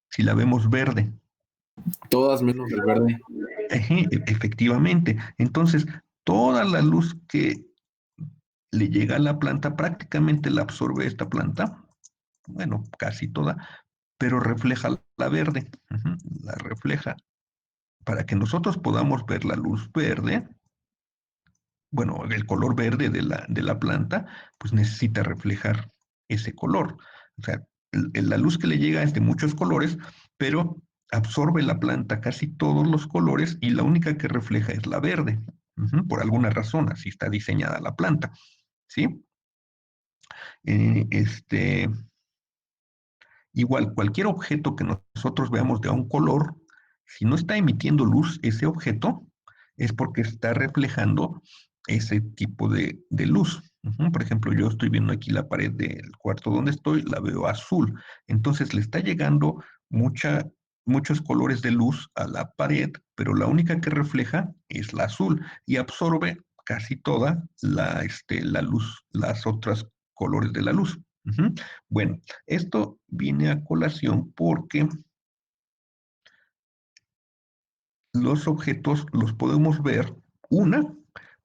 Speaker 1: Si la vemos verde.
Speaker 4: Todas menos el verde.
Speaker 1: Efectivamente. Entonces, toda la luz que le llega a la planta, prácticamente la absorbe esta planta, bueno, casi toda, pero refleja la verde, la refleja. Para que nosotros podamos ver la luz verde, bueno, el color verde de la planta, pues necesita reflejar ese color. O sea, la luz que le llega es de muchos colores, pero absorbe la planta casi todos los colores y la única que refleja es la verde. Por alguna razón, así está diseñada la planta, ¿sí? Eh, Igual, cualquier objeto que nosotros veamos de un color, si no está emitiendo luz ese objeto, es porque está reflejando ese tipo de luz. Por ejemplo, yo estoy viendo aquí la pared del cuarto donde estoy, la veo azul. Entonces le está llegando muchos colores de luz a la pared, pero la única que refleja es la azul y absorbe casi toda la luz, las otras colores de la luz. Bueno, esto viene a colación porque los objetos los podemos ver, una,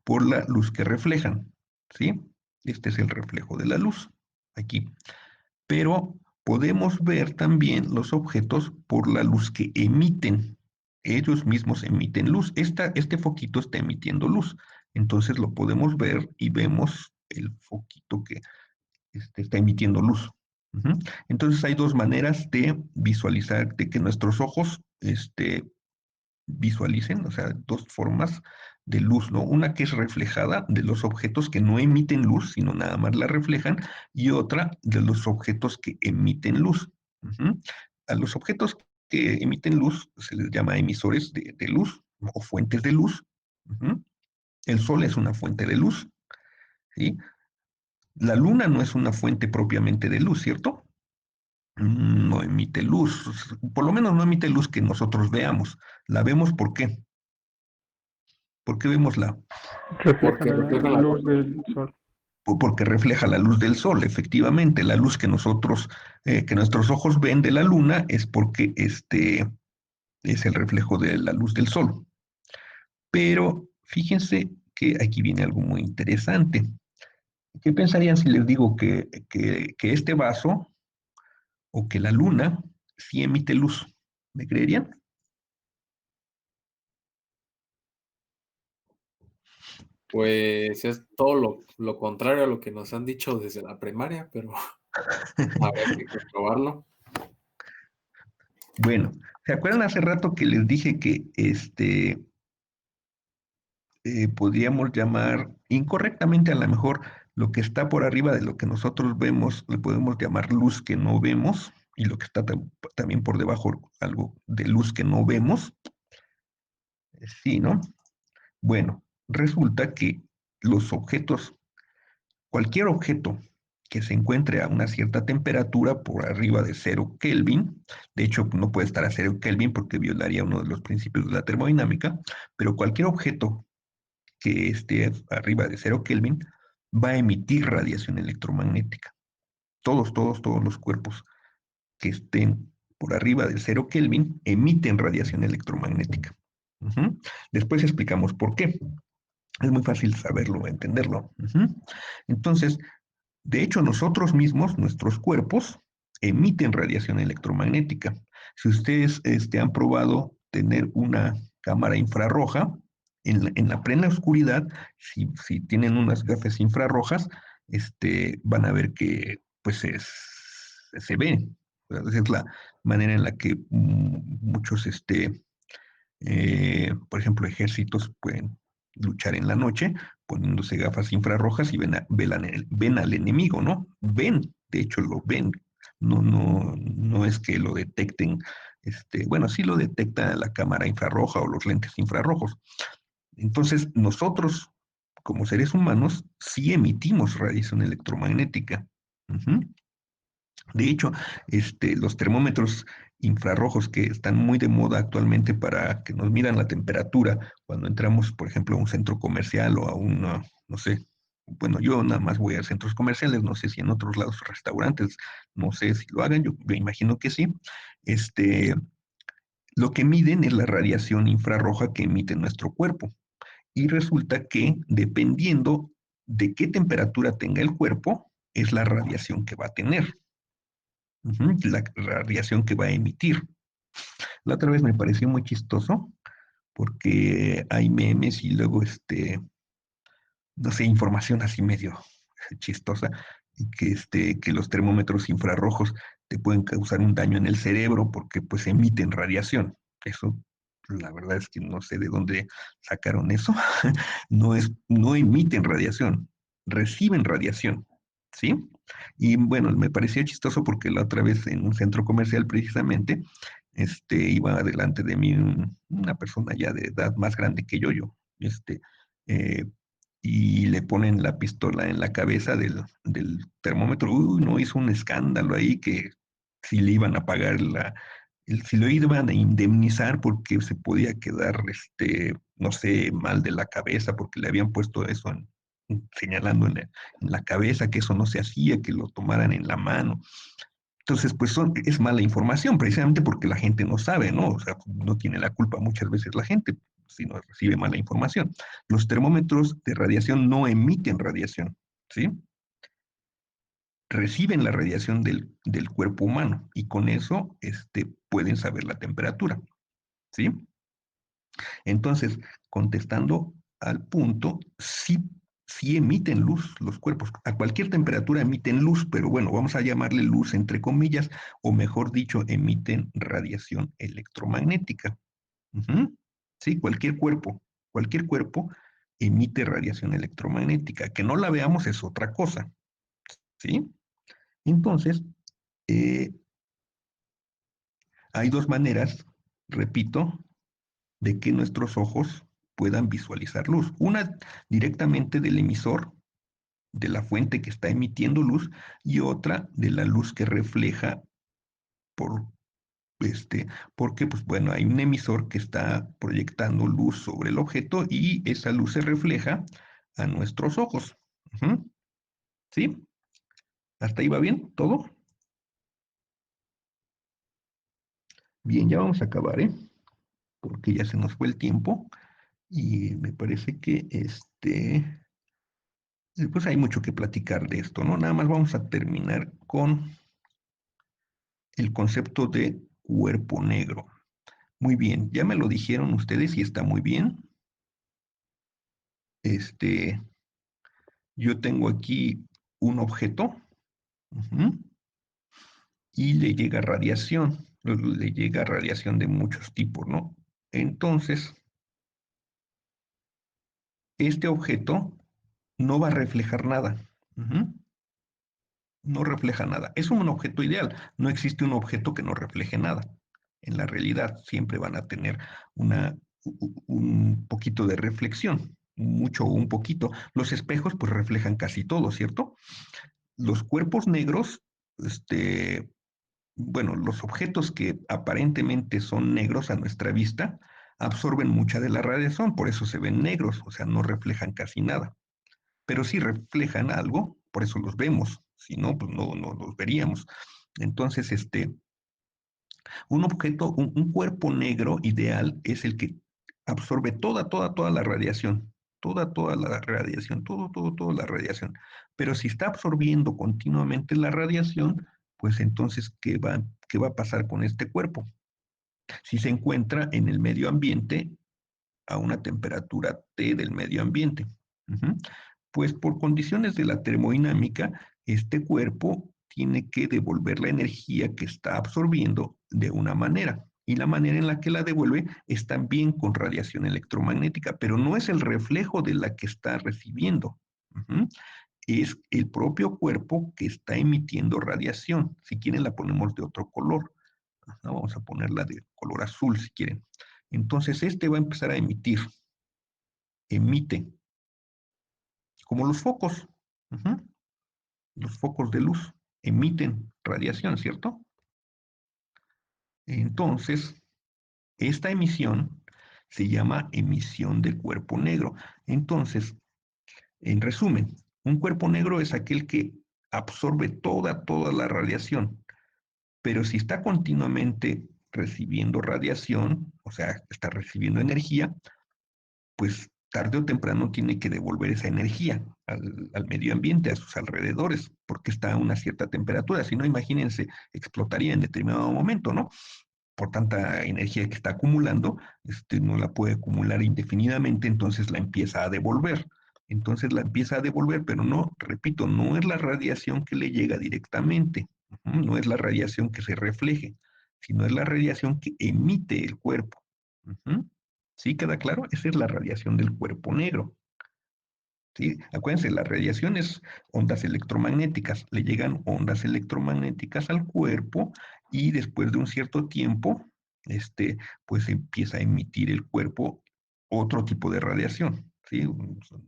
Speaker 1: por la luz que reflejan, ¿sí? Este es el reflejo de la luz, aquí. Pero podemos ver también los objetos por la luz que emiten. Ellos mismos emiten luz. Este foquito está emitiendo luz. Entonces lo podemos ver y vemos el foquito que está emitiendo luz. Entonces hay dos maneras de visualizar, de que nuestros ojos visualicen, o sea, dos formas de luz, ¿no? Una que es reflejada de los objetos que no emiten luz, sino nada más la reflejan, y otra de los objetos que emiten luz. A los objetos que emiten luz se les llama emisores de luz o fuentes de luz. El sol es una fuente de luz, ¿sí? La luna no es una fuente propiamente de luz, ¿cierto? No emite luz, por lo menos no emite luz que nosotros veamos. La vemos ¿por qué? ¿Por qué vemos
Speaker 2: Refleja
Speaker 4: Porque
Speaker 2: la
Speaker 4: refleja la
Speaker 2: luz del sol.
Speaker 1: Porque refleja la luz del sol, efectivamente. La luz que nosotros, que nuestros ojos ven de la luna es porque es el reflejo de la luz del sol. Pero fíjense que aquí viene algo muy interesante. ¿Qué pensarían si les digo que este vaso o que la luna sí emite luz? ¿Me creerían?
Speaker 4: Pues es todo lo contrario a lo que nos han dicho desde la primaria, pero habrá que comprobarlo.
Speaker 1: Bueno, ¿se acuerdan hace rato que les dije que podríamos llamar incorrectamente a lo mejor lo que está por arriba de lo que nosotros vemos, le podemos llamar luz que no vemos, y lo que está también por debajo, algo de luz que no vemos? Sí, ¿no? Bueno, resulta que los objetos, cualquier objeto que se encuentre a una cierta temperatura por arriba de 0 Kelvin, de hecho no puede estar a 0 Kelvin porque violaría uno de los principios de la termodinámica, pero cualquier objeto que esté arriba de 0 Kelvin va a emitir radiación electromagnética. Todos los cuerpos que estén por arriba de 0 Kelvin emiten radiación electromagnética. Después explicamos por qué. Es muy fácil saberlo, entenderlo. Entonces, de hecho, nosotros mismos, nuestros cuerpos, emiten radiación electromagnética. Si ustedes han probado tener una cámara infrarroja, en la plena oscuridad, si tienen unas gafas infrarrojas, van a ver que pues se ve. Esa es la manera en la que muchos por ejemplo, ejércitos pueden luchar en la noche poniéndose gafas infrarrojas y ven al enemigo, ¿no? Ven, de hecho lo ven. No es que lo detecten, bueno, sí lo detecta la cámara infrarroja o los lentes infrarrojos. Entonces, nosotros, como seres humanos, sí emitimos radiación electromagnética. Ujú. De hecho, los termómetros infrarrojos que están muy de moda actualmente para que nos midan la temperatura cuando entramos, por ejemplo, a un centro comercial o a una, no sé, bueno, yo nada más voy a centros comerciales, no sé si en otros lados, restaurantes, no sé si lo hagan, yo imagino que sí. Este, lo que miden es la radiación infrarroja que emite nuestro cuerpo. Y resulta que dependiendo de qué temperatura tenga el cuerpo, es la radiación que va a tener. La radiación que va a emitir. La otra vez me pareció muy chistoso porque hay memes y luego, no sé, información así medio chistosa, y que los termómetros infrarrojos te pueden causar un daño en el cerebro porque pues emiten radiación. Eso, la verdad es que no sé de dónde sacaron eso. No emiten radiación, reciben radiación, ¿sí? Y bueno, me pareció chistoso porque la otra vez en un centro comercial precisamente, iba delante de mí una persona ya de edad más grande que yo, eh, y le ponen la pistola en la cabeza del termómetro. Uy, no, hizo un escándalo ahí que si le iban a pagar si lo iban a indemnizar porque se podía quedar, no sé, mal de la cabeza porque le habían puesto eso señalando en la cabeza que eso no se hacía, que lo tomaran en la mano. Entonces, pues es mala información, precisamente porque la gente no sabe, ¿no? O sea, no tiene la culpa muchas veces la gente, si no recibe mala información. Los termómetros de radiación no emiten radiación, ¿sí? Reciben la radiación del cuerpo humano y con eso pueden saber la temperatura, ¿sí? Entonces, contestando al punto, sí emiten luz los cuerpos. A cualquier temperatura emiten luz, pero bueno, vamos a llamarle luz entre comillas, o mejor dicho, emiten radiación electromagnética. Ujú. Sí, cualquier cuerpo emite radiación electromagnética. Que no la veamos es otra cosa, ¿sí? Entonces, eh, hay dos maneras, repito, de que nuestros ojos puedan visualizar luz. Una directamente del emisor, de la fuente que está emitiendo luz, y otra de la luz que refleja por Porque, pues bueno, hay un emisor que está proyectando luz sobre el objeto y esa luz se refleja a nuestros ojos. Ujú. ¿Sí? ¿Hasta ahí va bien? ¿Todo? Bien, ya vamos a acabar, ¿eh? Porque ya se nos fue el tiempo y me parece que pues hay mucho que platicar de esto, ¿no? Nada más vamos a terminar con el concepto de cuerpo negro. Muy bien, ya me lo dijeron ustedes y está muy bien. Este, yo tengo aquí un objeto, ujú, y le llega radiación de muchos tipos, ¿no? Entonces, este objeto no va a reflejar nada. Ujú. No refleja nada. Es un objeto ideal. No existe un objeto que no refleje nada. En la realidad siempre van a tener un poquito de reflexión, mucho o un poquito. Los espejos pues reflejan casi todo, ¿cierto? Los cuerpos negros, bueno, los objetos que aparentemente son negros a nuestra vista, absorben mucha de la radiación, por eso se ven negros, o sea, no reflejan casi nada. Pero sí reflejan algo, por eso los vemos, si no, pues no los veríamos. Entonces, un objeto, un cuerpo negro ideal es el que absorbe toda la radiación, toda la radiación, toda la radiación. Pero si está absorbiendo continuamente la radiación, pues entonces, qué va a pasar con este cuerpo? Si se encuentra en el medio ambiente a una temperatura T del medio ambiente. Ujú. Pues por condiciones de la termodinámica, este cuerpo tiene que devolver la energía que está absorbiendo de una manera. Y la manera en la que la devuelve es también con radiación electromagnética, pero no es el reflejo de la que está recibiendo. Ujú. Es el propio cuerpo que está emitiendo radiación. Si quieren, la ponemos de otro color. Ajá, vamos a ponerla de color azul si quieren. Entonces, va a empezar a emite, como los focos. Ujú. Los focos de luz emiten radiación, ¿cierto? Entonces, esta emisión se llama emisión de cuerpo negro. Entonces, en resumen, un cuerpo negro es aquel que absorbe toda la radiación, pero si está continuamente recibiendo radiación, o sea, está recibiendo energía, pues tarde o temprano tiene que devolver esa energía al medio ambiente, a sus alrededores, porque está a una cierta temperatura. Si no, imagínense, explotaría en determinado momento, ¿no? Por tanta energía que está acumulando, no la puede acumular indefinidamente, entonces la empieza a devolver. Entonces la empieza a devolver, pero no, repito, no es la radiación que le llega directamente, no es la radiación que se refleje, sino es la radiación que emite el cuerpo. Ujú. ¿Sí queda claro? Esa es la radiación del cuerpo negro. ¿Sí? Acuérdense, la radiación es ondas electromagnéticas. Le llegan ondas electromagnéticas al cuerpo y después de un cierto tiempo, pues empieza a emitir el cuerpo otro tipo de radiación. ¿Sí?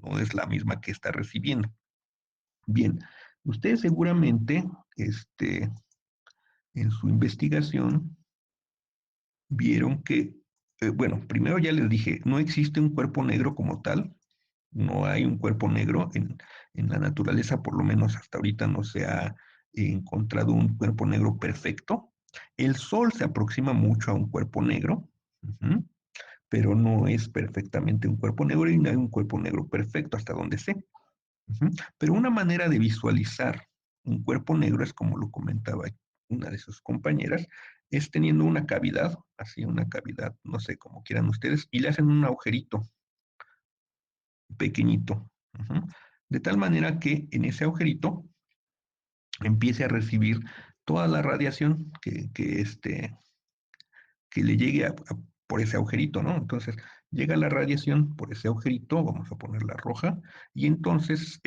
Speaker 1: No es la misma que está recibiendo. Bien, ustedes seguramente, en su investigación, vieron que, bueno, primero ya les dije, no existe un cuerpo negro como tal, no hay un cuerpo negro en la naturaleza, por lo menos hasta ahorita no se ha encontrado un cuerpo negro perfecto. El Sol se aproxima mucho a un cuerpo negro, ujú, pero no es perfectamente un cuerpo negro y no hay un cuerpo negro perfecto hasta donde sé. Ujú. Pero una manera de visualizar un cuerpo negro es como lo comentaba una de sus compañeras, es teniendo una cavidad, así una cavidad, no sé cómo quieran ustedes, y le hacen un agujerito pequeñito, ujú, de tal manera que en ese agujerito empiece a recibir toda la radiación que le llegue por ese agujerito, ¿no? Entonces, llega la radiación por ese agujerito, vamos a ponerla roja, y entonces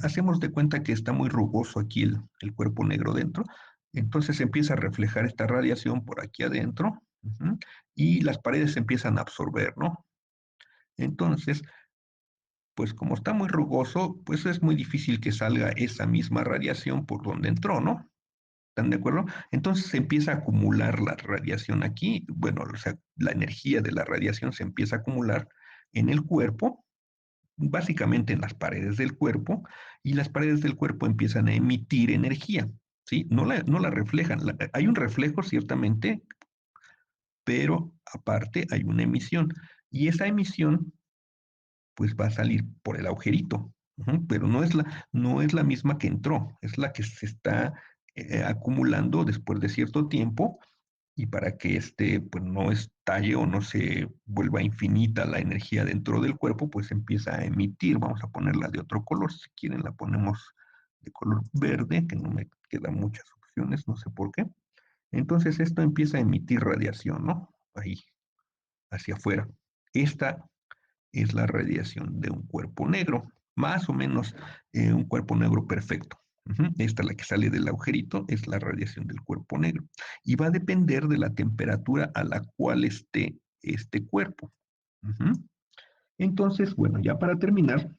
Speaker 1: hacemos de cuenta que está muy rugoso aquí el cuerpo negro dentro, entonces empieza a reflejar esta radiación por aquí adentro, ujú, y las paredes se empiezan a absorber, ¿no? Entonces, pues como está muy rugoso, pues es muy difícil que salga esa misma radiación por donde entró, ¿no? ¿Están de acuerdo? Entonces se empieza a acumular la radiación aquí, bueno, o sea, la energía de la radiación se empieza a acumular en el cuerpo, básicamente en las paredes del cuerpo, y las paredes del cuerpo empiezan a emitir energía, ¿sí? No la reflejan. Hay un reflejo, ciertamente, pero aparte hay una emisión. Y esa emisión, pues va a salir por el agujerito, pero no es la misma que entró, es la que se está acumulando después de cierto tiempo y para que pues no estalle o no se vuelva infinita la energía dentro del cuerpo, pues empieza a emitir. Vamos a ponerla de otro color, si quieren la ponemos de color verde, que no me quedan muchas opciones, no sé por qué. Entonces esto empieza a emitir radiación, ¿no? Ahí, hacia afuera. Esta es la radiación de un cuerpo negro, más o menos un cuerpo negro perfecto. Esta, la que sale del agujerito, es la radiación del cuerpo negro. Y va a depender de la temperatura a la cual esté este cuerpo. Entonces, bueno, ya para terminar,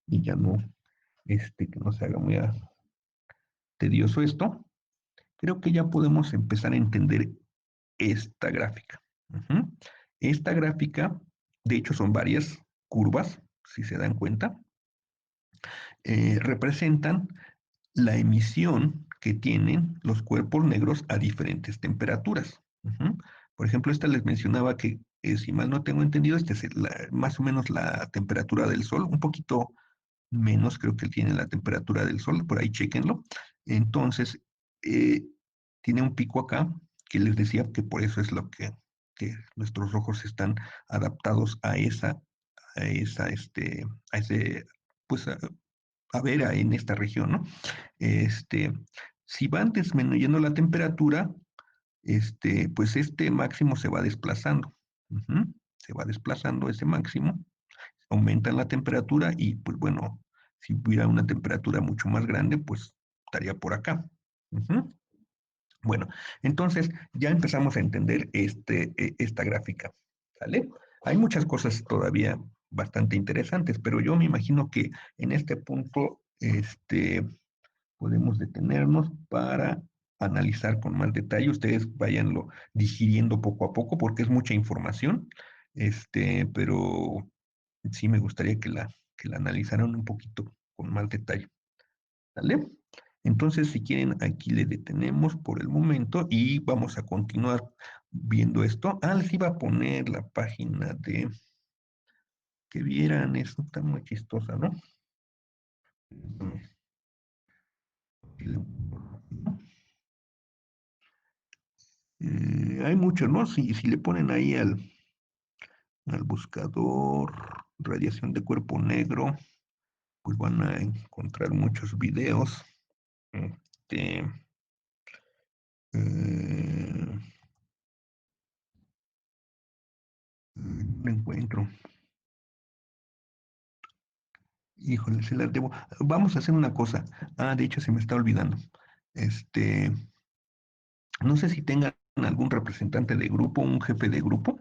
Speaker 1: y ya no, que no se haga muy tedioso esto, creo que ya podemos empezar a entender esta gráfica. Esta gráfica, de hecho, son varias curvas, si se dan cuenta, representan la emisión que tienen los cuerpos negros a diferentes temperaturas. Por ejemplo, esta les mencionaba que, si mal no tengo entendido, esta es más o menos la temperatura del Sol, un poquito menos creo que tiene la temperatura del Sol, por ahí chequenlo. Entonces, eh, tiene un pico acá, que les decía que por eso es lo que nuestros ojos están adaptados a ese, pues a ver en esta región, ¿no? Este, si van disminuyendo la temperatura, pues este máximo se va desplazando. Se va desplazando ese máximo, aumenta la temperatura y, pues bueno, si hubiera una temperatura mucho más grande, pues estaría por acá. Bueno, entonces ya empezamos a entender esta gráfica, ¿sale? Hay muchas cosas todavía bastante interesantes, pero yo me imagino que en este punto, podemos detenernos para analizar con más detalle. Ustedes váyanlo digiriendo poco a poco porque es mucha información, pero sí me gustaría que la analizaran un poquito con más detalle. ¿Vale? Entonces, si quieren, aquí le detenemos por el momento y vamos a continuar viendo esto. Les iba a poner la página de que vieran, esto está muy chistosa, ¿no? Hay mucho, ¿no? Si le ponen ahí al buscador radiación de cuerpo negro, pues van a encontrar muchos videos. Este, eh, no encuentro. Híjole, se las debo. Vamos a hacer una cosa. De hecho, se me está olvidando. Este, no sé si tengan algún representante de grupo, un jefe de grupo.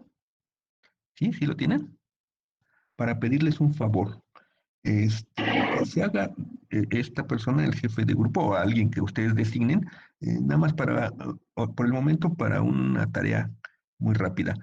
Speaker 1: ¿Sí? ¿Sí lo tienen? Para pedirles un favor. Que se haga esta persona, el jefe de grupo o alguien que ustedes designen, nada más por el momento, para una tarea muy rápida.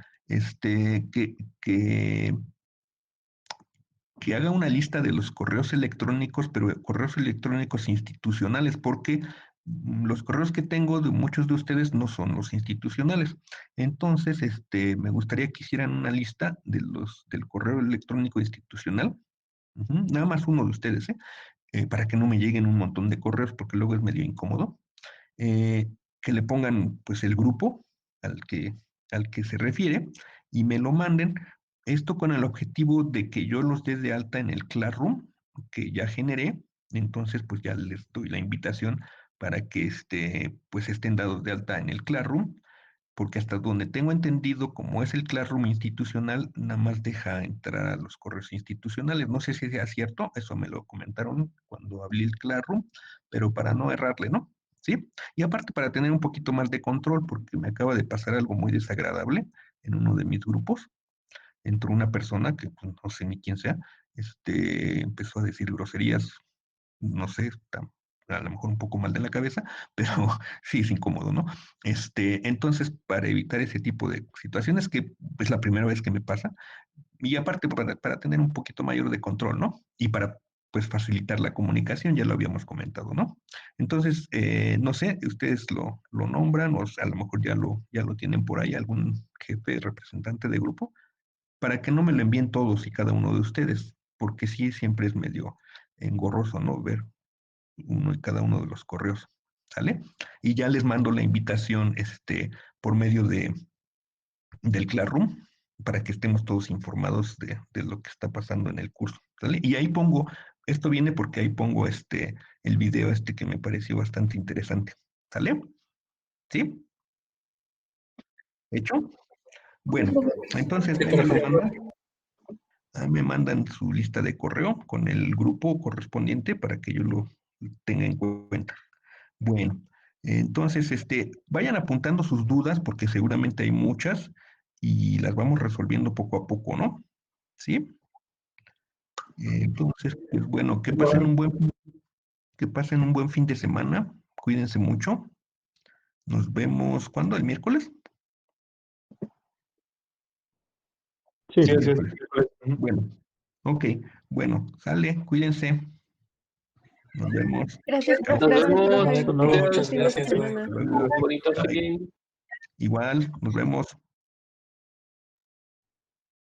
Speaker 1: Que haga una lista de los correos electrónicos, pero correos electrónicos institucionales, porque los correos que tengo de muchos de ustedes no son los institucionales. Entonces, me gustaría que hicieran una lista del correo electrónico institucional, nada más uno de ustedes, para que no me lleguen un montón de correos, porque luego es medio incómodo. eh, que le pongan pues el grupo al que, al que se refiere y me lo manden. Esto con el objetivo de que yo los dé de alta en el Classroom que ya generé. Entonces pues ya les doy la invitación para que pues estén dados de alta en el Classroom, porque hasta donde tengo entendido, como es el Classroom institucional, nada más deja entrar a los correos institucionales. No sé si sea cierto, eso me lo comentaron cuando abrí el Classroom, pero para no errarle, ¿no? ¿Sí? Y aparte para tener un poquito más de control, porque me acaba de pasar algo muy desagradable en uno de mis grupos. Entró una persona que pues, no sé ni quién sea, empezó a decir groserías, no sé, a lo mejor un poco mal de la cabeza, pero sí es incómodo, ¿no? Entonces, para evitar ese tipo de situaciones, que es la primera vez que me pasa, y aparte para tener un poquito mayor de control, ¿no? Y para, pues, facilitar la comunicación, ya lo habíamos comentado, ¿no? Entonces, no sé, ustedes lo nombran, o a lo mejor ya lo tienen por ahí, algún jefe, representante de grupo, para que no me lo envíen todos y cada uno de ustedes, porque sí, siempre es medio engorroso, ¿no? Ver uno y cada uno de los correos, ¿sale? Y ya les mando la invitación, por medio del Classroom, para que estemos todos informados de lo que está pasando en el curso, ¿sale? Y ahí pongo, esto viene porque ahí pongo el video que me pareció bastante interesante, ¿sale? ¿Sí? ¿Hecho? Bueno, entonces
Speaker 4: Sí,
Speaker 1: ahí
Speaker 4: profe.
Speaker 1: me mandan su lista de correo con el grupo correspondiente para que yo lo tenga en cuenta. Bueno, entonces, vayan apuntando sus dudas porque seguramente hay muchas y las vamos resolviendo poco a poco, ¿no? ¿Sí? Entonces, pues bueno, que pasen un buen fin de semana. Cuídense mucho. Nos vemos, ¿cuándo? ¿El miércoles?
Speaker 2: Sí,
Speaker 3: Sí,
Speaker 1: El
Speaker 3: así es.
Speaker 1: miércoles. Bueno, ok. Bueno, sale, cuídense. Nos vemos.
Speaker 5: Gracias,
Speaker 3: Nos
Speaker 5: gracias,
Speaker 3: vemos.
Speaker 5: profe.
Speaker 2: hasta luego.
Speaker 4: Muchas
Speaker 6: Fin de
Speaker 4: gracias,
Speaker 6: semana.
Speaker 1: Hasta luego.
Speaker 3: Bonito
Speaker 1: Bye.
Speaker 3: fin.
Speaker 1: Igual, nos vemos.